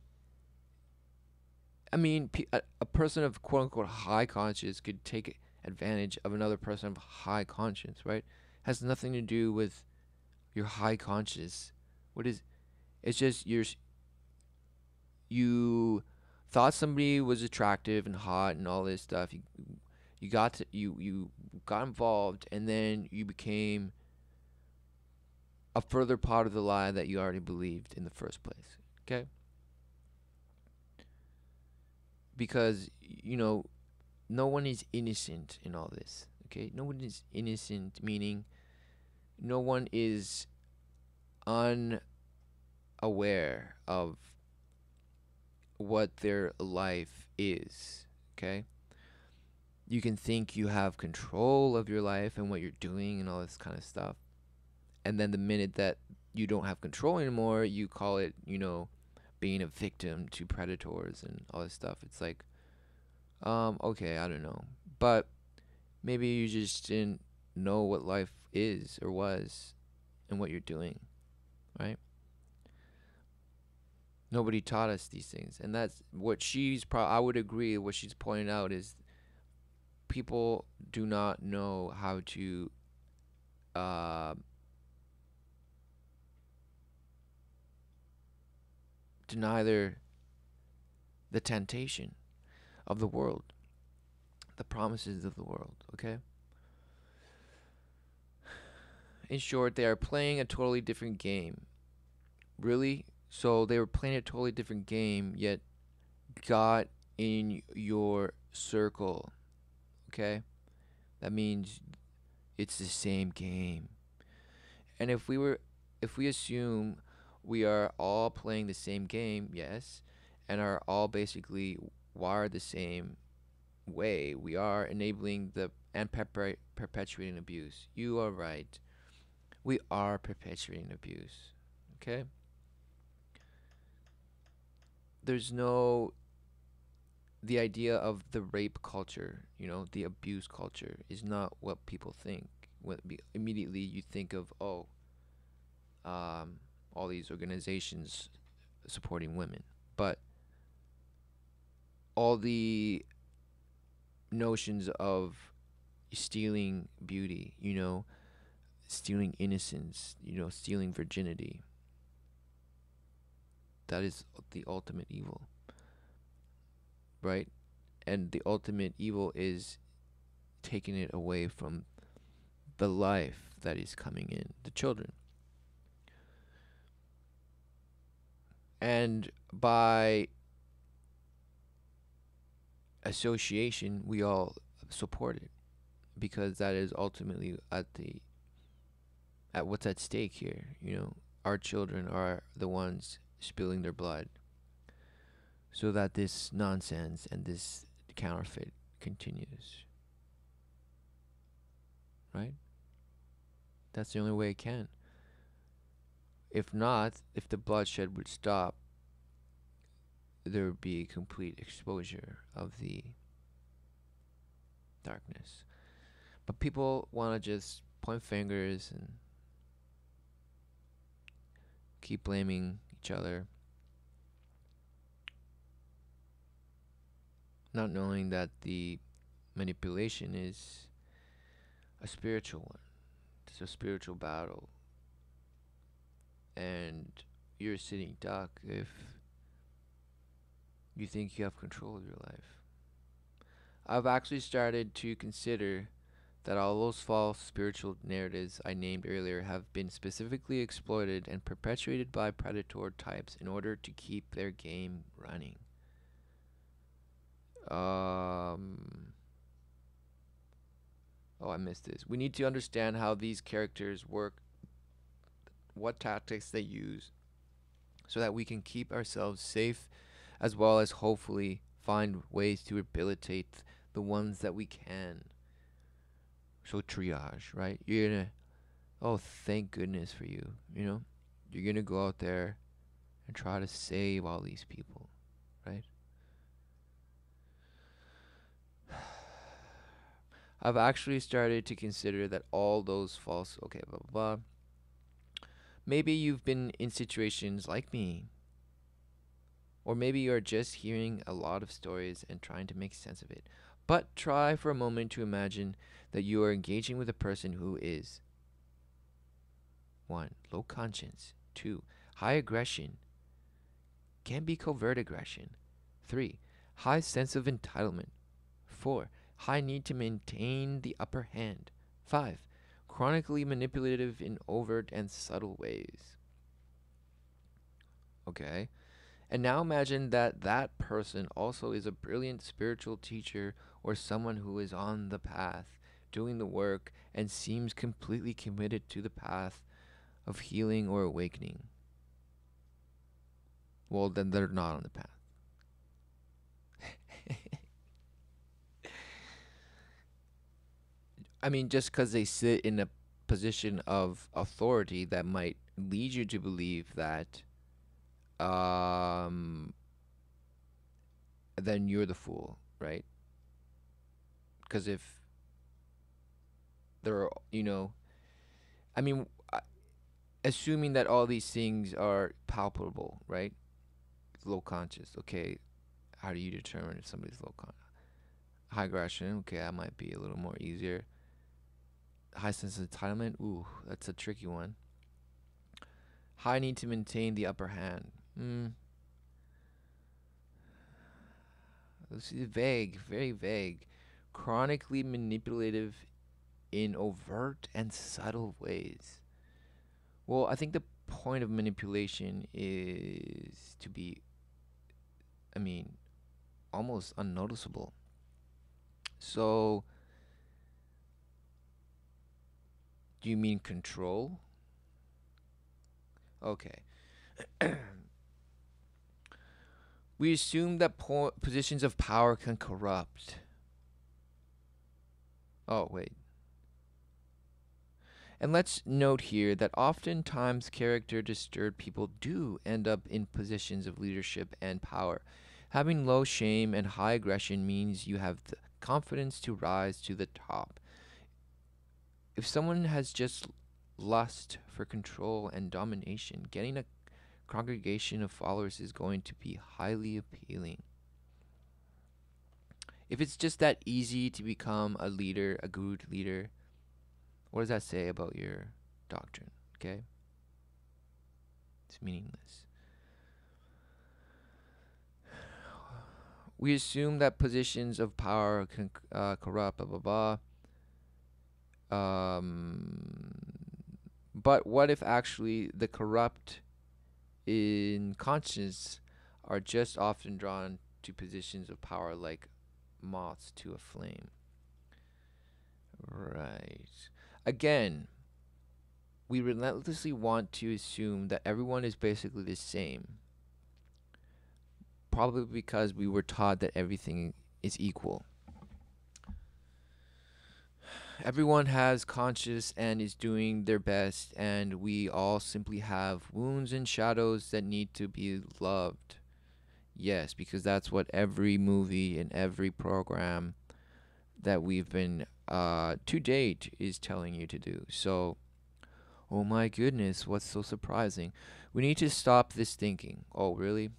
I mean, a person of quote unquote high conscience could take advantage of another person of high conscience, right? Has nothing to do with your high conscience. What is? It's just you thought somebody was attractive and hot and all this stuff. You got involved, and then you became a further part of the lie that you already believed in the first place. Okay? Because no one is innocent in all this. Okay? No one is innocent, meaning no one is unaware of what their life is. Okay? You can think you have control of your life and what you're doing and all this kind of stuff. And then the minute that you don't have control anymore, you call it, being a victim to predators and all this stuff. It's like, okay, I don't know. But maybe you just didn't know what life is or was and what you're doing, right? Nobody taught us these things, and that's what I would agree. What she's pointing out is people do not know how to uh, deny the temptation of the world, the promises of the world. Okay. In short, they are playing a totally different game. Really? So they were playing a totally different game, yet got in your circle. Okay? That means it's the same game. And if we assume we are all playing the same game, yes, and are all basically wired the same way, we are enabling the and perpetuating abuse. You are right. We are perpetuating abuse. Okay? There's no the idea of the rape culture, the abuse culture is not what people think. Immediately you think of, oh, um, all these organizations supporting women, but all the notions of stealing beauty, stealing innocence, stealing virginity, that is the ultimate evil, right? And the ultimate evil is taking it away from the life that is coming in, the children. And by association, we all support it because that is ultimately at what's at stake here. Our children are the ones spilling their blood so that this nonsense and this counterfeit continues, right? That's the only way it can. If not, if the bloodshed would stop, there would be a complete exposure of the darkness. But people want to just point fingers and keep blaming each other, not knowing that the manipulation is a spiritual one. It's a spiritual battle. And you're a sitting duck if you think you have control of your life. I've actually started to consider that all those false spiritual narratives I named earlier have been specifically exploited and perpetuated by predator types in order to keep their game running. Oh, I missed this. We need to understand how these characters work, what tactics they use, so that we can keep ourselves safe as well as hopefully find ways to rehabilitate the ones that we can. So triage, right? You're gonna, oh, thank goodness for you, You're gonna go out there and try to save all these people, right? I've actually started to consider that all those false, okay, blah, blah, blah. Maybe you've been in situations like me, or maybe you're just hearing a lot of stories and trying to make sense of it. But try for a moment to imagine that you are engaging with a person who is 1. Low conscience. 2. High aggression. Can be covert aggression. 3. High sense of entitlement. 4. High need to maintain the upper hand. 5. Chronically manipulative in overt and subtle ways. Okay. And now imagine that that person also is a brilliant spiritual teacher or someone who is on the path, doing the work, and seems completely committed to the path of healing or awakening. Well, then they're not on the path. I mean, just because they sit in a position of authority that might lead you to believe that then you're the fool, right? Because if there are, I mean, assuming that all these things are palpable, right? low conscious. Okay, how do you determine if somebody's low conscious? High aggression. Okay, that might be a little more easier. High sense of entitlement. Ooh, that's a tricky one. High need to maintain the upper hand. This is vague, very vague. Chronically manipulative in overt and subtle ways. Well, I think the point of manipulation is to be, I mean, almost unnoticeable. So, do you mean control? Okay. We assume that positions of power can corrupt. Oh, wait. And let's note here that oftentimes character disturbed people do end up in positions of leadership and power. Having low shame and high aggression means you have the confidence to rise to the top. If someone has just lust for control and domination, getting a congregation of followers is going to be highly appealing. If it's just that easy to become a leader, a good leader, what does that say about your doctrine? Okay? It's meaningless. We assume that positions of power can corrupt, blah, blah, blah. But what if actually the corrupt in conscience are just often drawn to positions of power like moths to a flame? Right. Again, we relentlessly want to assume that everyone is basically the same. Probably because we were taught that everything is equal. Everyone has conscience and is doing their best, and we all simply have wounds and shadows that need to be loved. Yes, because that's what every movie and every program that we've been to date is telling you to do. So, oh my goodness, what's so surprising? We need to stop this thinking. Oh, really?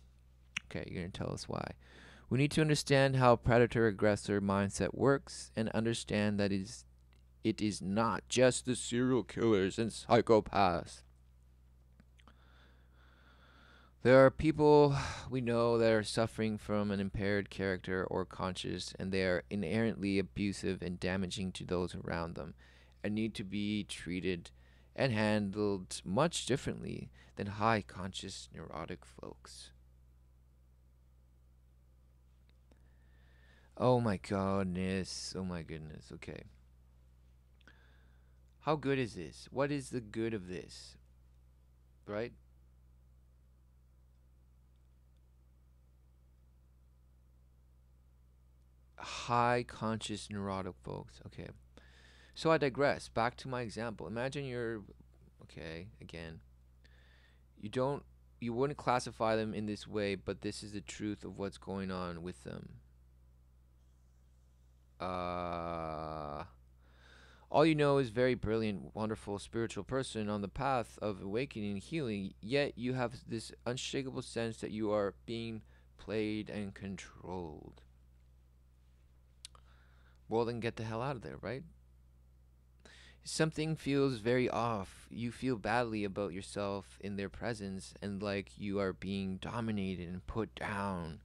Okay, you're going to tell us why. We need to understand how predator-aggressor mindset works and understand that it is not just the serial killers and psychopaths. There are people we know that are suffering from an impaired character or conscience, and they are inherently abusive and damaging to those around them, and need to be treated and handled much differently than high conscious neurotic folks. Oh my goodness. Oh my goodness. Okay. How good is this? What is the good of this? Right? High conscious neurotic folks. Okay. So I digress. Back to my example. Imagine you're okay, again. You wouldn't classify them in this way, but this is the truth of what's going on with them. All you know is very brilliant, wonderful spiritual person on the path of awakening and healing, yet you have this unshakable sense that you are being played and controlled. Well, then get the hell out of there, right? Something feels very off. You feel badly about yourself in their presence and like you are being dominated and put down.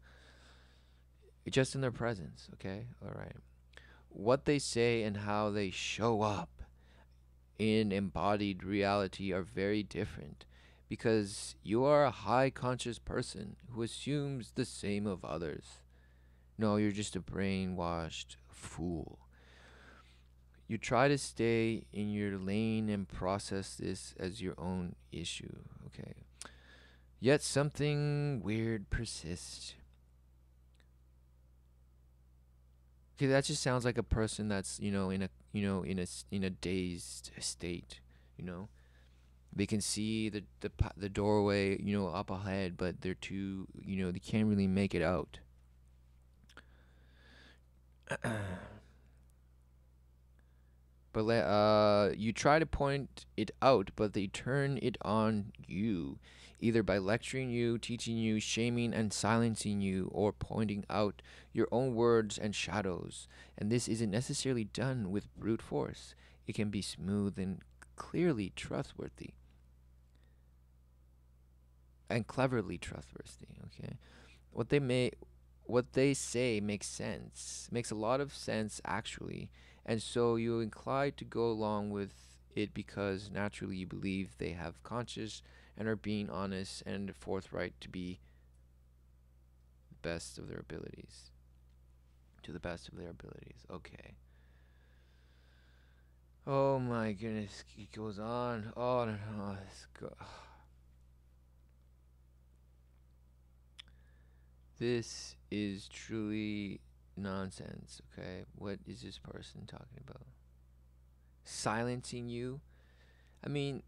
Just in their presence, okay? All right. What they say and how they show up in embodied reality are very different because you are a high conscious person who assumes the same of others. No, you're just a brainwashed fool. You try to stay in your lane and process this as your own issue, okay? Yet something weird persists. Okay, that just sounds like a person that's, in a dazed state, you know? They can see the doorway, up ahead, but they're too, they can't really make it out. But you try to point it out, but they turn it on you, either by lecturing you, teaching you, shaming and silencing you, or pointing out your own words and shadows. And this isn't necessarily done with brute force. It can be smooth and clearly trustworthy and cleverly trustworthy. Okay, what they may what they say makes sense, makes a lot of sense actually, and so you're inclined to go along with it because naturally you believe they have conscience and are being honest and forthright to be the best of their abilities. To the best of their abilities. Okay. Oh my goodness, it goes on. Oh no, no, this is truly nonsense. Okay, what is this person talking about? Silencing you? I mean,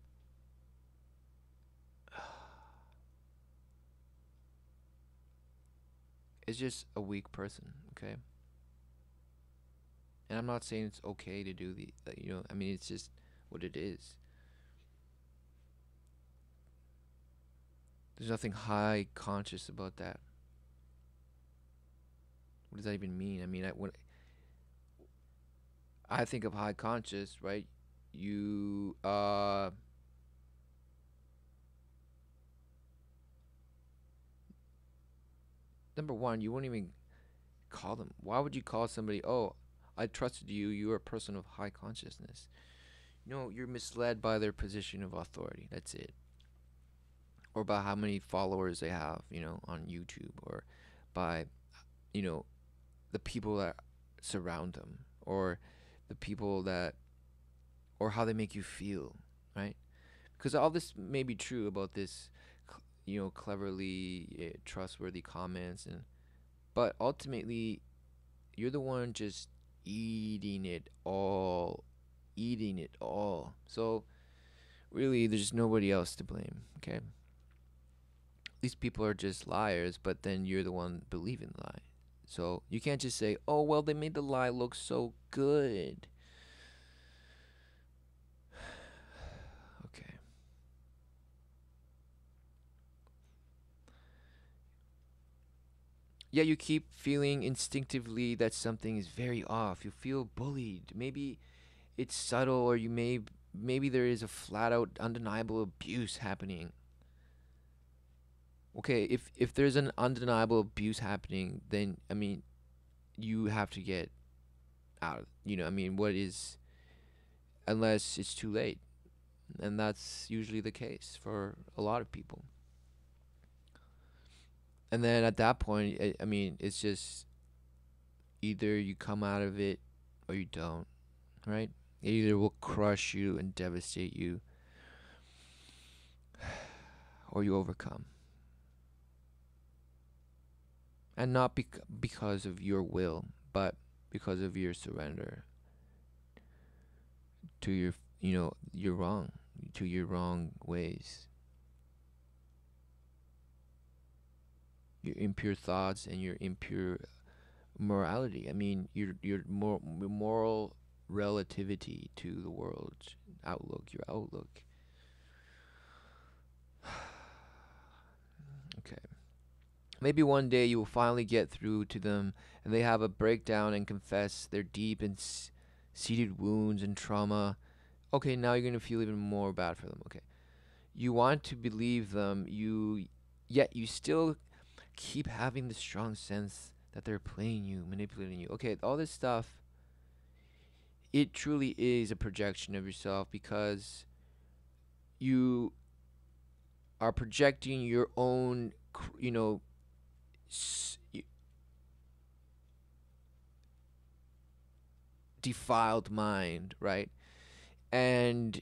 it's just a weak person, okay? And I'm not saying it's okay to do I mean, it's just what it is. There's nothing high conscious about that. What does that even mean? I mean, when I think of high conscious, right? You, number one, you wouldn't even call them. Why would you call somebody, oh, I trusted you, you're a person of high consciousness? No, you're misled by their position of authority. That's it. Or by how many followers they have, on YouTube, or by, you know, the people that surround them, or the people that, or how they make you feel, right? Because all this may be true about this, cleverly trustworthy comments, but ultimately, you're the one just eating it all, eating it all. So really, there's nobody else to blame. Okay, these people are just liars, but then you're the one believing the lie. So you can't just say, "Oh well, they made the lie look so good." Okay. Yeah, you keep feeling instinctively that something is very off. You feel bullied. Maybe it's subtle, or maybe there is a flat out undeniable abuse happening. Okay, if there's an undeniable abuse happening, then I mean, you have to get out. I mean, what is, unless it's too late, and that's usually the case for a lot of people. And then at that point, I mean, it's just either you come out of it or you don't, right? It either will crush you and devastate you, or you overcome, and not because of your will, but because of your surrender to your wrong, to your wrong ways, your impure thoughts and your impure morality. I mean, your moral relativity to the world outlook, your outlook. Okay. Maybe one day you will finally get through to them and they have a breakdown and confess their deep and seated wounds and trauma. Okay, now you're going to feel even more bad for them. Okay. You want to believe them, yet you still keep having the strong sense that they're playing you, manipulating you. Okay, all this stuff, it truly is a projection of yourself because you are projecting your own, defiled mind, right? And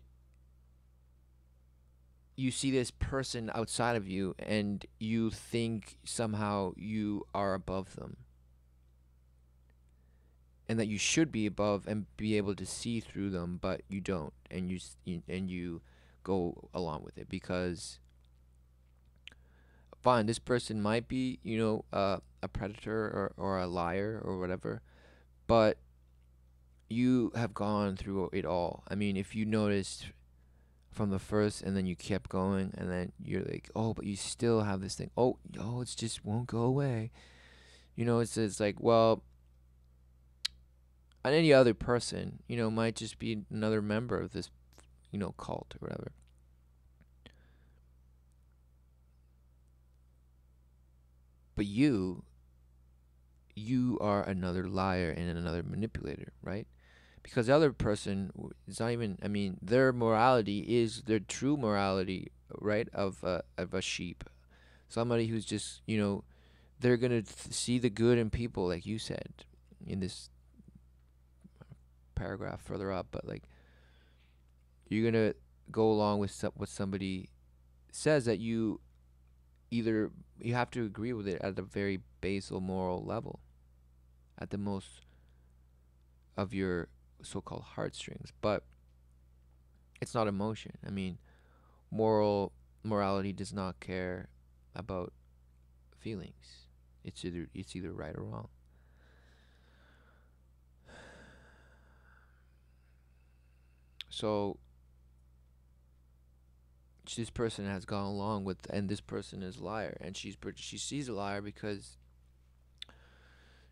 you see this person outside of you and you think somehow you are above them and that you should be above and be able to see through them, but you don't, and you go along with it because fine, this person might be a predator or a liar or whatever, but you have gone through it all. I mean, if you noticed from the first and then you kept going and then you're like, oh, but you still have this thing. Oh, it's just won't go away. It's like, well, and any other person, might just be another member of this, cult or whatever. But you are another liar and another manipulator, right? Because the other person is not even, I mean, their morality is their true morality, right? Of a sheep. Somebody who's just, they're going to see the good in people, like you said in this paragraph further up, but like, you're going to go along with what somebody says that either you have to agree with it at a very basal moral level, at the most of your so-called heartstrings, but it's not emotion. I mean, morality does not care about feelings. It's either right or wrong. So this person has gone along with, and this person is a liar, and she sees a liar because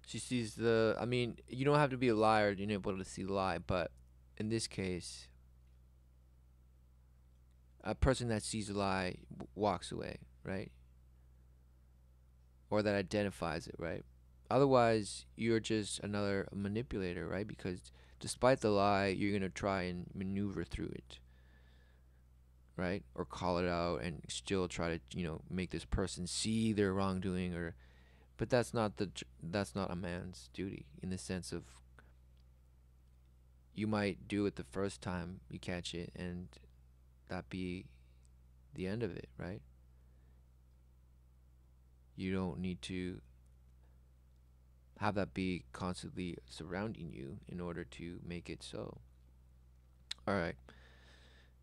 she sees the. I mean, you don't have to be a liar to be able to see the lie, but in this case, a person that sees a lie walks away, right? Or that identifies it, right? Otherwise, you're just another manipulator, right? Because despite the lie, you're going to try and maneuver through it, right? Or call it out and still try to, make this person see their wrongdoing, or but that's not a man's duty, in the sense of, you might do it the first time you catch it and that be the end of it, right? You don't need to have that be constantly surrounding you in order to make it so. All right.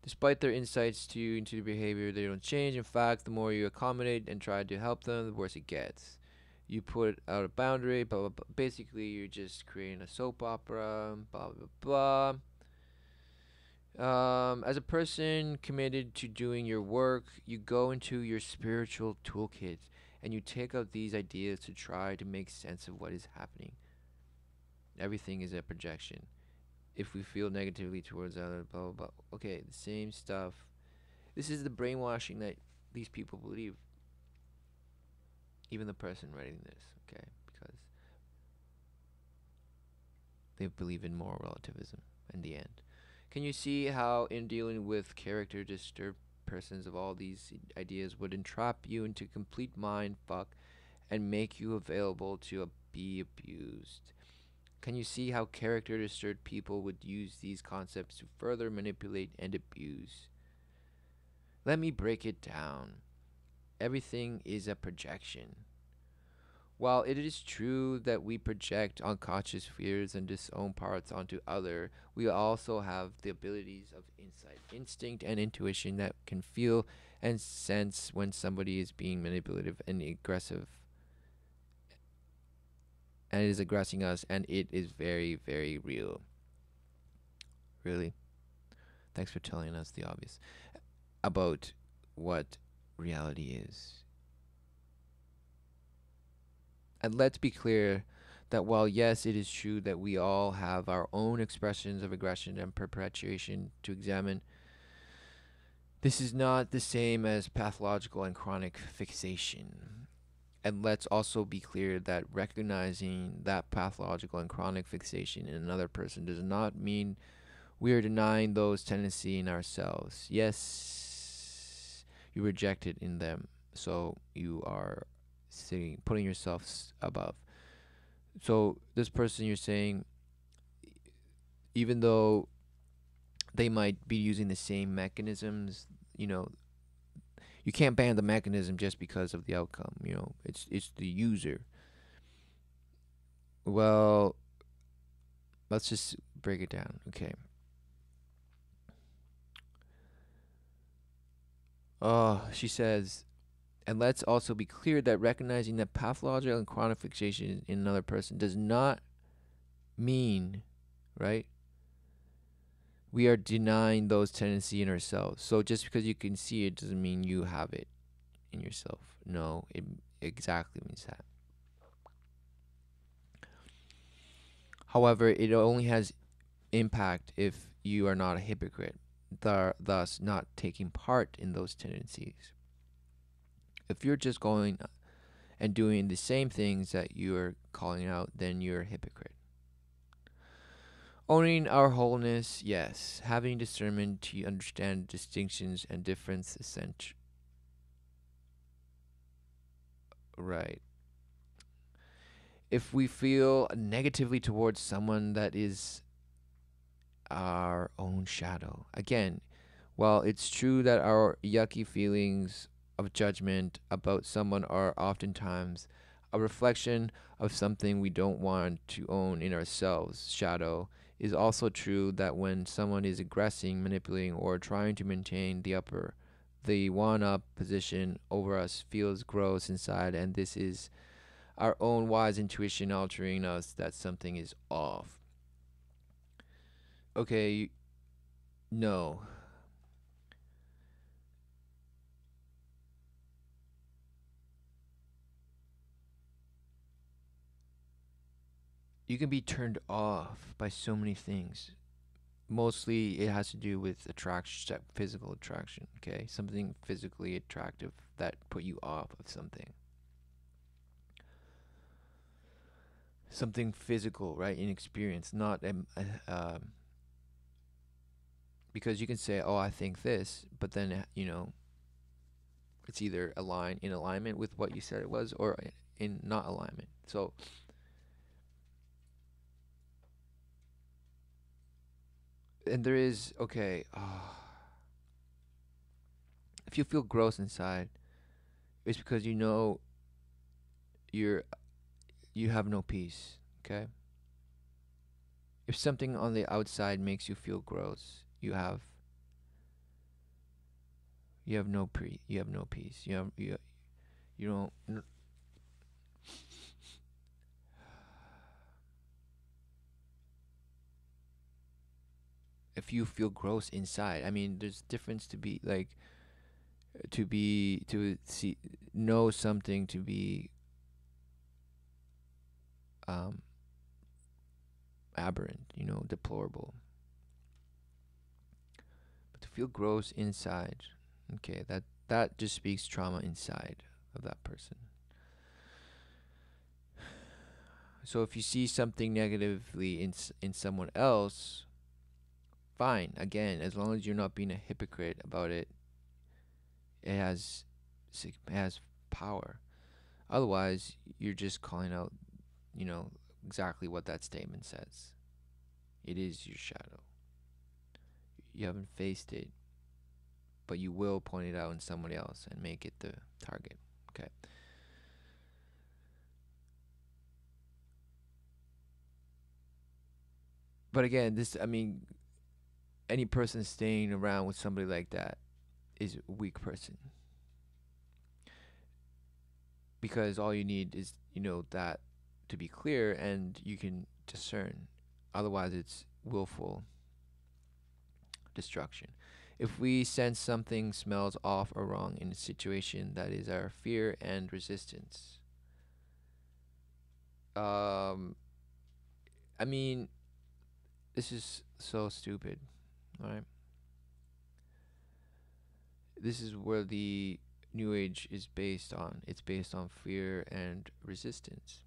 Despite their insights to you into the behavior, they don't change. In fact, the more you accommodate and try to help them, the worse it gets. You put out a boundary, blah, blah, blah. Basically, you're just creating a soap opera, blah, blah, blah. As a person committed to doing your work, you go into your spiritual toolkit and you take out these ideas to try to make sense of what is happening. Everything is a projection. If we feel negatively towards others, blah, blah, blah. Okay, the same stuff. This is the brainwashing that these people believe. Even the person writing this, okay? Because they believe in moral relativism in the end. Can you see how, in dealing with character disturbed persons, of all these ideas would entrap you into complete mind fuck and make you available to be abused? Can you see how character disturbed people would use these concepts to further manipulate and abuse? Let me break it down. Everything is a projection. While it is true that we project unconscious fears and disown parts onto other, we also have the abilities of insight, instinct, and intuition that can feel and sense when somebody is being manipulative and aggressive, and it is aggressing us, and it is very, very real. Really? Thanks for telling us the obvious about what reality is. And let's be clear that while, yes, it is true that we all have our own expressions of aggression and perpetuation to examine, this is not the same as pathological and chronic fixation. And let's also be clear that recognizing that pathological and chronic fixation in another person does not mean we are denying those tendencies in ourselves. Yes, you reject it in them, so you are putting yourself above. So this person, you're saying, even though they might be using the same mechanisms, you can't ban the mechanism just because of the outcome. It's the user. Well, let's just break it down. Okay. She says, and let's also be clear that recognizing that pathological and chronic fixation in another person does not mean right? We are denying those tendencies in ourselves. So just because you can see it doesn't mean you have it in yourself. No, it exactly means that. However, it only has impact if you are not a hypocrite, thus not taking part in those tendencies. If you're just going and doing the same things that you're calling out, then you're a hypocrite. Owning our wholeness, yes. Having discernment to understand distinctions and difference essential. Right. If we feel negatively towards someone that is our own shadow, again, while it's true that our yucky feelings of judgment about someone are oftentimes a reflection of something we don't want to own in ourselves, shadow, is also true that when someone is aggressing, manipulating, or trying to maintain the one up position over us feels gross inside, and this is our own wise intuition altering us that something is off. Okay, no. You can be turned off by so many things. Mostly it has to do with attraction, physical attraction, okay? Something physically attractive that put you off of something. Something physical, right? In experience, not because you can say, "Oh, I think this," but then it's either in alignment with what you said it was, or in not alignment. So, and there is okay. If you feel gross inside, it's because you're you have no peace. Okay. If something on the outside makes you feel gross, you have you have no peace. You don't. If you feel gross inside, I mean, there's difference to be like to see know something to be um aberrant, deplorable. But to feel gross inside, okay, that just speaks trauma inside of that person. So if you see something negatively in someone else, fine. Again, as long as you're not being a hypocrite about it, it has it has power. Otherwise, you're just calling out, you know, exactly what that statement says. It is your shadow. You haven't faced it, but you will point it out in somebody else and make it the target. Okay. But again, I mean, any person staying around with somebody like that is a weak person because all you need is, that to be clear and you can discern. Otherwise, it's willful destruction. If we sense something smells off or wrong in a situation, that is our fear and resistance. Um, I mean, this is so stupid, right? This is where the New Age is based on. It's based on fear and resistance.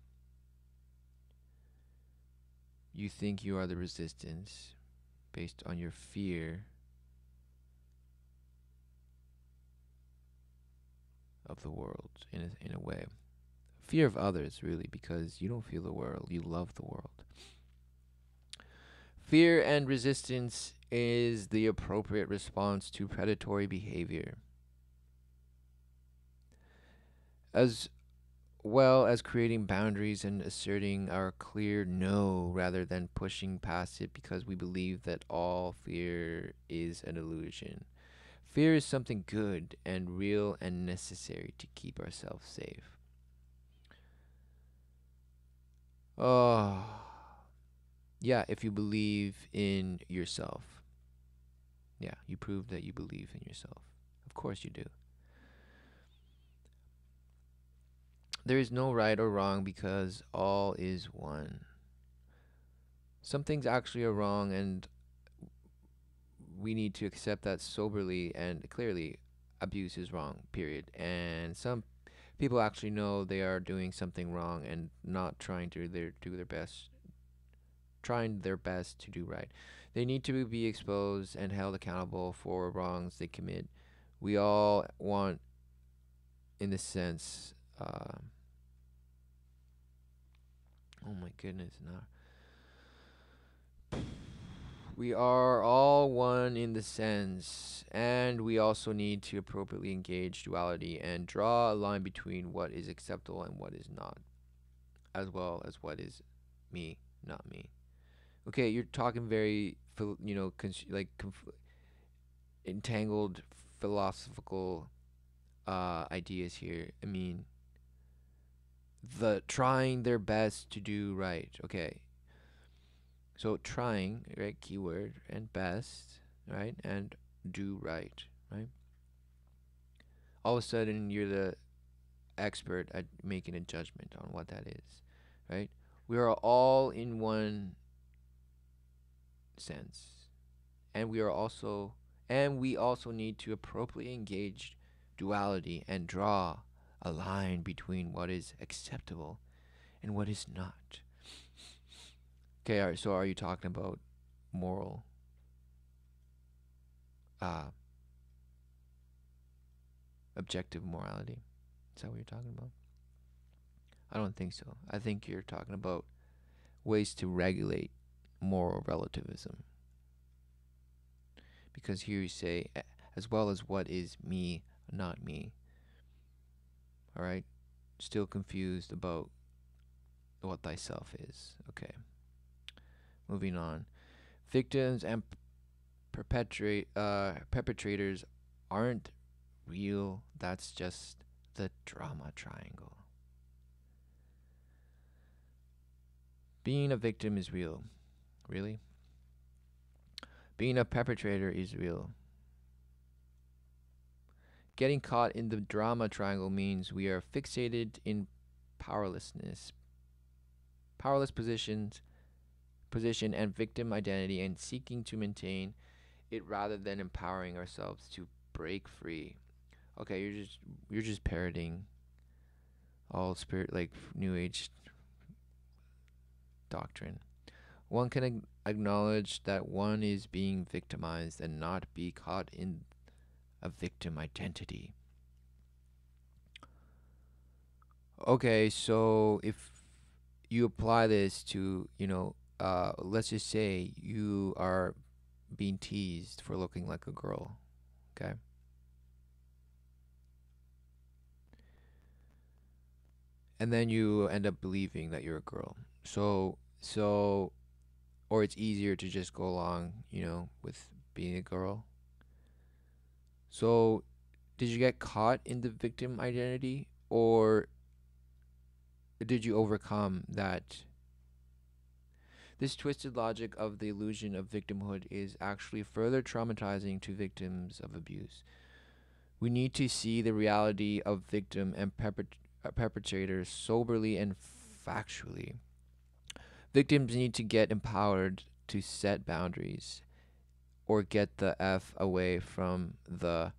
You think you are the resistance based on your fear of the world in a way. Fear of others, really, because you don't feel the world, you love the world. Fear and resistance is the appropriate response to predatory behavior, as well as creating boundaries and asserting our clear no rather than pushing past it because we believe that all fear is an illusion. Fear is something good and real and necessary to keep ourselves safe. Oh, Yeah, if you believe in yourself. Yeah, you prove that you believe in yourself. Of course you do. There is no right or wrong because all is one. Some things actually are wrong, and we need to accept that soberly and clearly. Abuse is wrong, period. And some people actually know they are doing something wrong and not trying to do their best, trying their best to do right. They need to be exposed and held accountable for wrongs they commit. We all want, in the sense, oh my goodness, now we are all one in the sense, and we also need to appropriately engage duality and draw a line between what is acceptable and what is not, as well as what is me, not me. Okay, you're talking very, entangled philosophical ideas here. I mean, the trying their best to do right. Okay, so trying, right, keyword, and best, right, and do right, right. All of a sudden, you're the expert at making a judgment on what that is, right? We are all in one sense, and we also need to appropriately engage duality and draw a line between what is acceptable and what is not. Okay, so are you talking about moral, uh, objective morality? Is that what you're talking about? I don't think so. I think you're talking about ways to regulate moral relativism. Because here you say, as well as what is me, not me. All right? Still confused about what thyself is. Okay. Moving on. Victims and perpetrators aren't real. That's just the drama triangle. Being a victim is real. Really? Being a perpetrator is real. Getting caught in the drama triangle means we are fixated in powerlessness, powerless position and victim identity, and seeking to maintain it rather than empowering ourselves to break free. Okay, you're just parroting all spirit, like new age doctrine. One can acknowledge that one is being victimized and not be caught in a victim identity. Okay, so if you apply this to, let's just say you are being teased for looking like a girl, okay? And then you end up believing that you're a girl. So, or it's easier to just go along, with being a girl. So, did you get caught in the victim identity, or did you overcome that? This twisted logic of the illusion of victimhood is actually further traumatizing to victims of abuse. We need to see the reality of victim and perpetrators soberly and factually. Victims need to get empowered to set boundaries or get the F away from the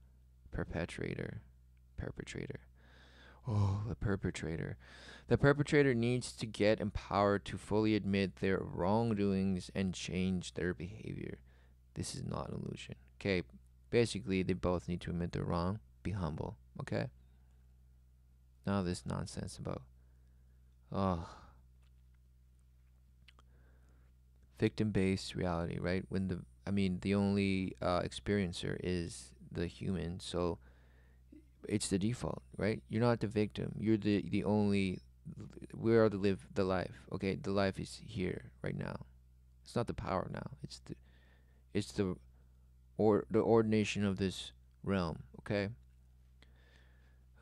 perpetrator. Perpetrator. Oh, the perpetrator. The perpetrator needs to get empowered to fully admit their wrongdoings and change their behavior. This is not an illusion. Okay, basically, they both need to admit they're wrong, be humble. Okay? None of this nonsense about, oh, victim based reality, right? The only experiencer is the human, so it's the default, right? You're not the victim. You're the only. We are the life. Okay, the life is here right now. It's not the power now. It's the the ordination of this realm. Okay.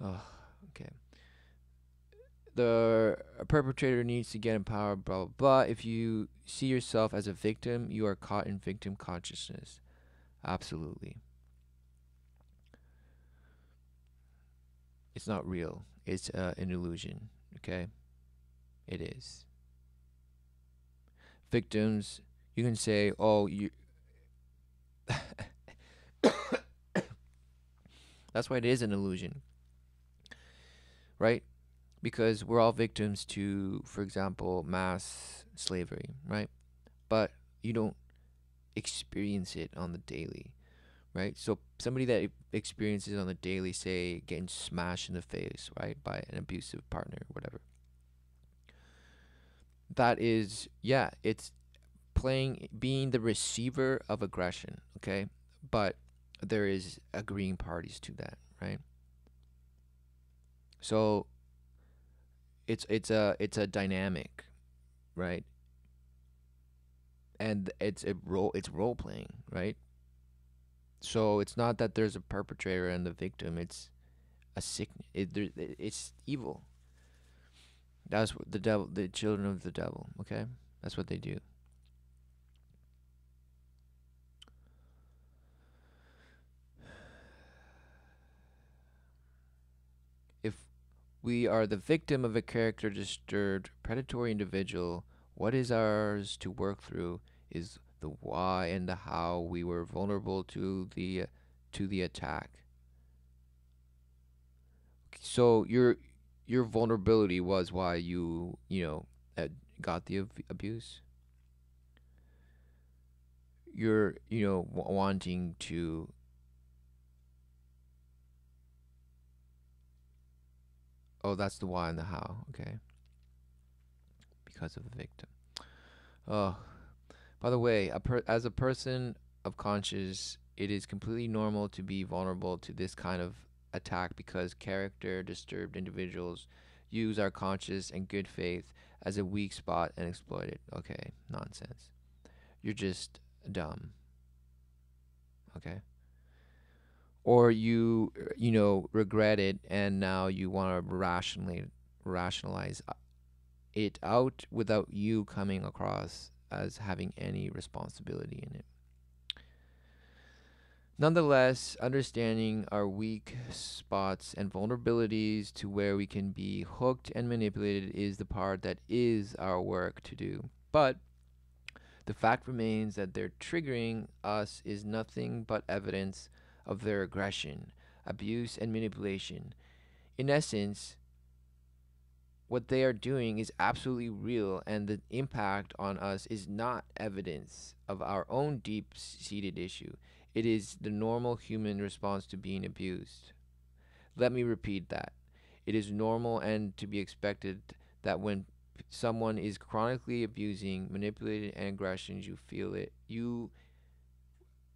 Oh, okay. the perpetrator needs to get empowered, blah, blah, blah. If you see yourself as a victim, you are caught in victim consciousness. Absolutely. It's not real. It's an illusion, okay? It is. Victims, you can say, oh, you. That's why it is an illusion, right? Because we're all victims to, for example, mass slavery, right? But you don't experience it on the daily, right? So somebody that experiences on the daily, say, getting smashed in the face, right, by an abusive partner, whatever. That is, yeah, it's being the receiver of aggression, okay? But there is agreeing parties to that, right? So it's a dynamic, right? And it's role playing, right? So it's not that there's a perpetrator and the victim. It's a sickness. It's evil. That's what the devil, the children of the devil. Okay, that's what they do. If we are the victim of a character disturbed, predatory individual, what is ours to work through is the why and the how we were vulnerable to the attack. So your vulnerability was why you got the abuse. You're wanting to. Oh, that's the why and the how. Okay, because of the victim. Oh, by the way, as a person of conscience, it is completely normal to be vulnerable to this kind of attack because character disturbed individuals use our conscience and good faith as a weak spot and exploit it. Okay, nonsense. You're just dumb. Okay. Or you regret it and now you want to rationalize it out without you coming across as having any responsibility in it. Nonetheless, understanding our weak spots and vulnerabilities to where we can be hooked and manipulated is the part that is our work to do. But the fact remains that their triggering us is nothing but evidence of their aggression, abuse, and manipulation. In essence, what they are doing is absolutely real, and the impact on us is not evidence of our own deep seated issue. It is the normal human response to being abused. Let me repeat that. It is normal and to be expected that when someone is chronically abusing, manipulating, and aggression, you feel it. You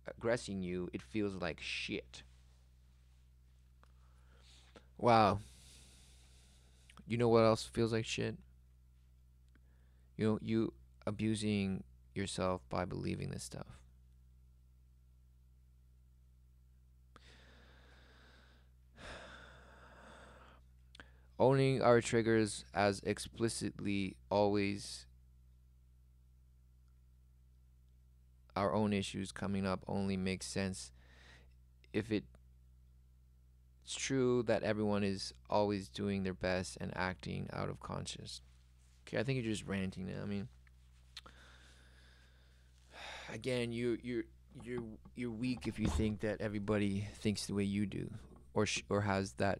aggressing you, it feels like shit. Wow. You know what else feels like shit? You abusing yourself by believing this stuff. Owning our triggers as explicitly always our own issues coming up only makes sense if it's true that everyone is always doing their best and acting out of conscience. Okay, I think you're just ranting now. I mean, again, you're weak if you think that everybody thinks the way you do, or has that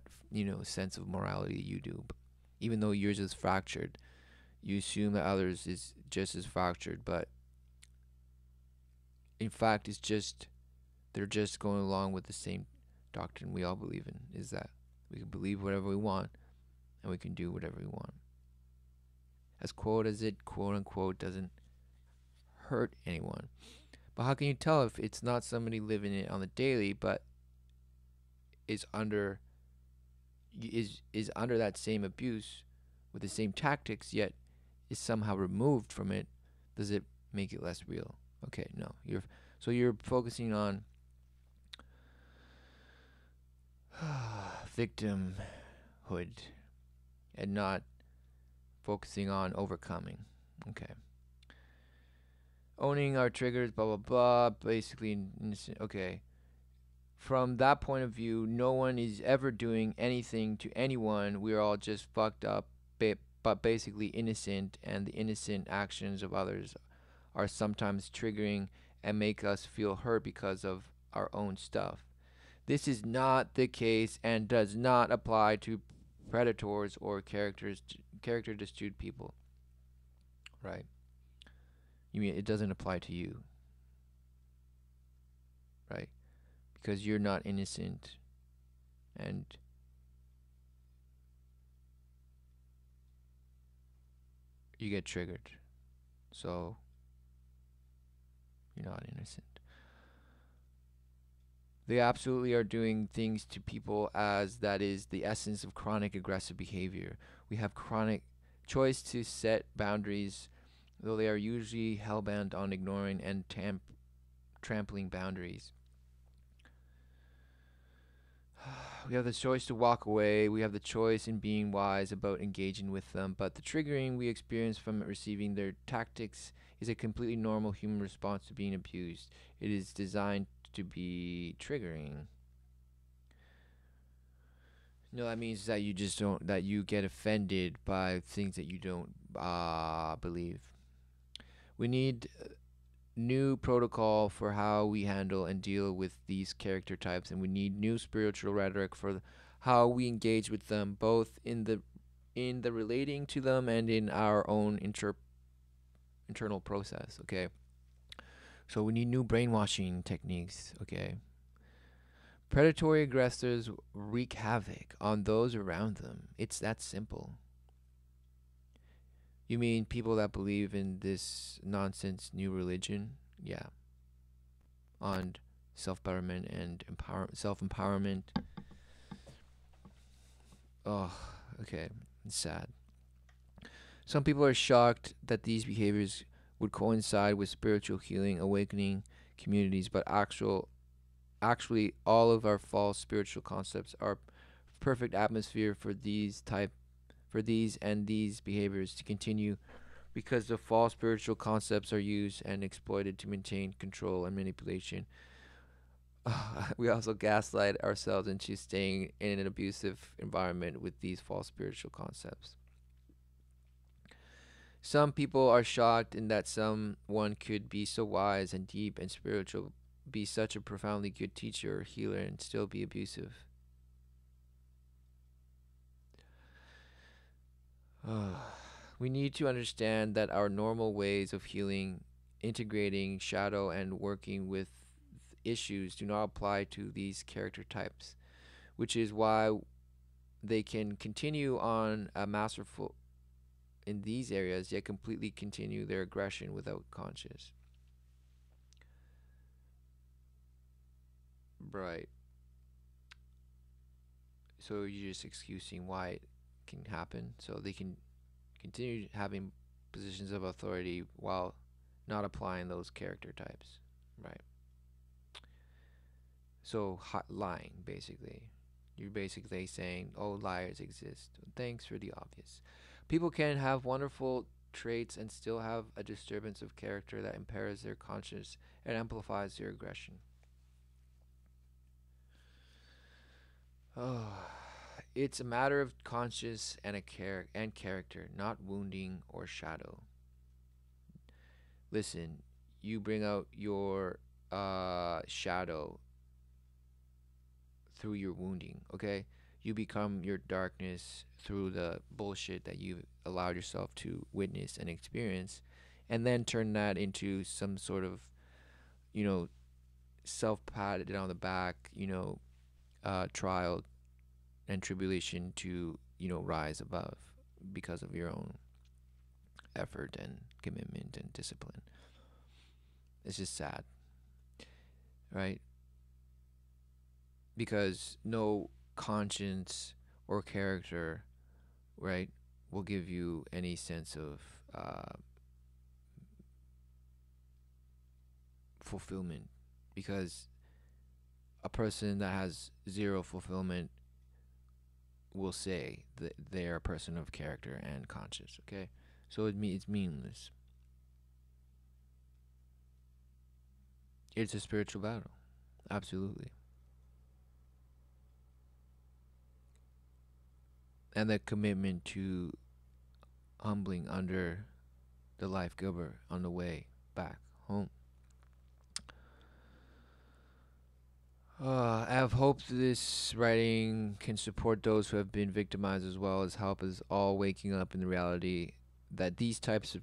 sense of morality you do. But even though yours is fractured, you assume that others is just as fractured. But in fact, it's just they're just going along with the same doctrine we all believe in. Is that we can believe whatever we want, and we can do whatever we want. As it quote unquote doesn't hurt anyone. But how can you tell if it's not somebody living it on the daily, but is under under that same abuse with the same tactics, yet is somehow removed from it? Does it make it less real? Okay, no. You're focusing on victimhood and not focusing on overcoming. Okay. Owning our triggers, blah, blah, blah. Basically, okay. From that point of view, no one is ever doing anything to anyone. We're all just fucked up, but basically innocent, and the innocent actions of others are sometimes triggering and make us feel hurt because of our own stuff. This is not the case and does not apply to predators or character distraught people, right? You mean it doesn't apply to you, right? Because you're not innocent and you get triggered. So you're not innocent. They absolutely are doing things to people as that is the essence of chronic aggressive behavior. We have chronic choice to set boundaries, though they are usually hellbent on ignoring and trampling boundaries. We have the choice to walk away. We have the choice in being wise about engaging with them. But the triggering we experience from receiving their tactics is a completely normal human response to being abused. It is designed to be triggering. No, that means that you just don't, that you get offended by things that you don't believe. We need new protocol for how we handle and deal with these character types, and we need new spiritual rhetoric for how we engage with them, both in the relating to them and in our own internal process. Okay, so we need new brainwashing techniques. Okay, predatory aggressors wreak havoc on those around them. It's that simple. You mean people that believe in this nonsense new religion? Yeah. On self-betterment and self-empowerment. Oh, okay. It's sad. Some people are shocked that these behaviors would coincide with spiritual healing, awakening communities, but actually all of our false spiritual concepts are perfect atmosphere for these and these behaviors to continue because the false spiritual concepts are used and exploited to maintain control and manipulation. We also gaslight ourselves into staying in an abusive environment with these false spiritual concepts. Some people are shocked in that someone could be so wise and deep and spiritual, be such a profoundly good teacher or healer, and still be abusive. We need to understand that our normal ways of healing, integrating shadow, and working with issues do not apply to these character types, which is why they can continue on a masterful in these areas, yet completely continue their aggression without conscious. Right. So you're just excusing why it can happen, so they can continue having positions of authority while not applying those character types. Right. So lying, basically. You're basically saying, oh, liars exist. Thanks for the obvious. People can have wonderful traits and still have a disturbance of character that impairs their conscience and amplifies their aggression. Oh, it's a matter of conscience and character, not wounding or shadow. Listen, you bring out your shadow through your wounding, okay? You become your darkness through the bullshit that you've allowed yourself to witness and experience, and then turn that into some sort of, you know, self patted on the back, trial and tribulation to, rise above because of your own effort and commitment and discipline. It's just sad, right? Because no conscience or character, right, will give you any sense of fulfillment. Because a person that has zero fulfillment will say that they are a person of character and conscience. Okay, so it's meaningless. It's a spiritual battle, absolutely, and the commitment to humbling under the life giver on the way back home. I have hope this writing can support those who have been victimized as well as help us all waking up in the reality that these types of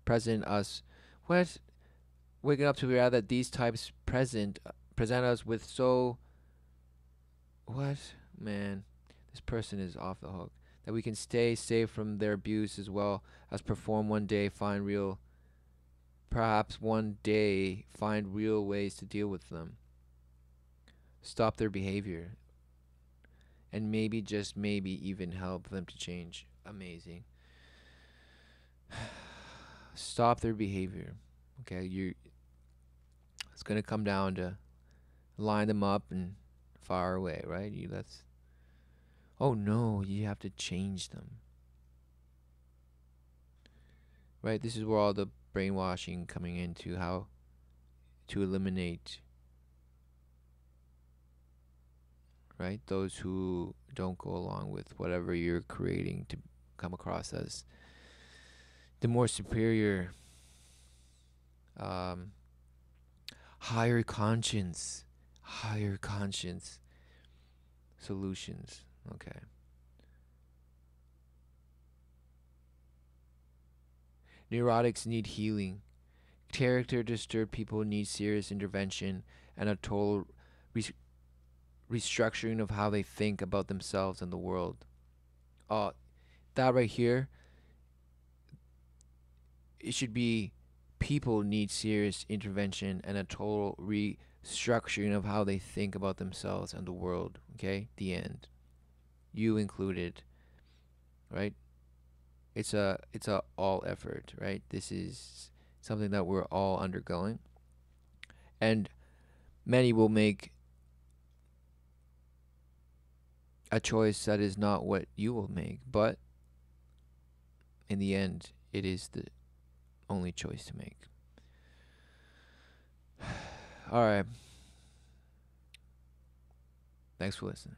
present us. What? Waking up to the reality that these types present us with so. What? Man, this person is off the hook. That we can stay safe from their abuse as well as perform one day, find real. Perhaps one day find real ways to deal with them, stop their behavior, and maybe, just maybe, even help them to change. Amazing. Stop their behavior. Okay, you. It's gonna come down to line them up and far away, right? You that's. Oh no, you have to change them, right? This is where all the brainwashing coming into how to eliminate, right? Those who don't go along with whatever you're creating to come across as the more superior, um, higher conscience, higher conscience solutions. Okay. Neurotics need healing. Character disturbed people need serious intervention and a total re- restructuring of how they think about themselves and the world. Uh, that right here, it should be people need serious intervention and a total restructuring of how they think about themselves and the world. Okay, the end. You included, right? It's a all effort, right? This is something that we're all undergoing, and many will make a choice that is not what you will make, but in the end, it is the only choice to make. All right. Thanks for listening.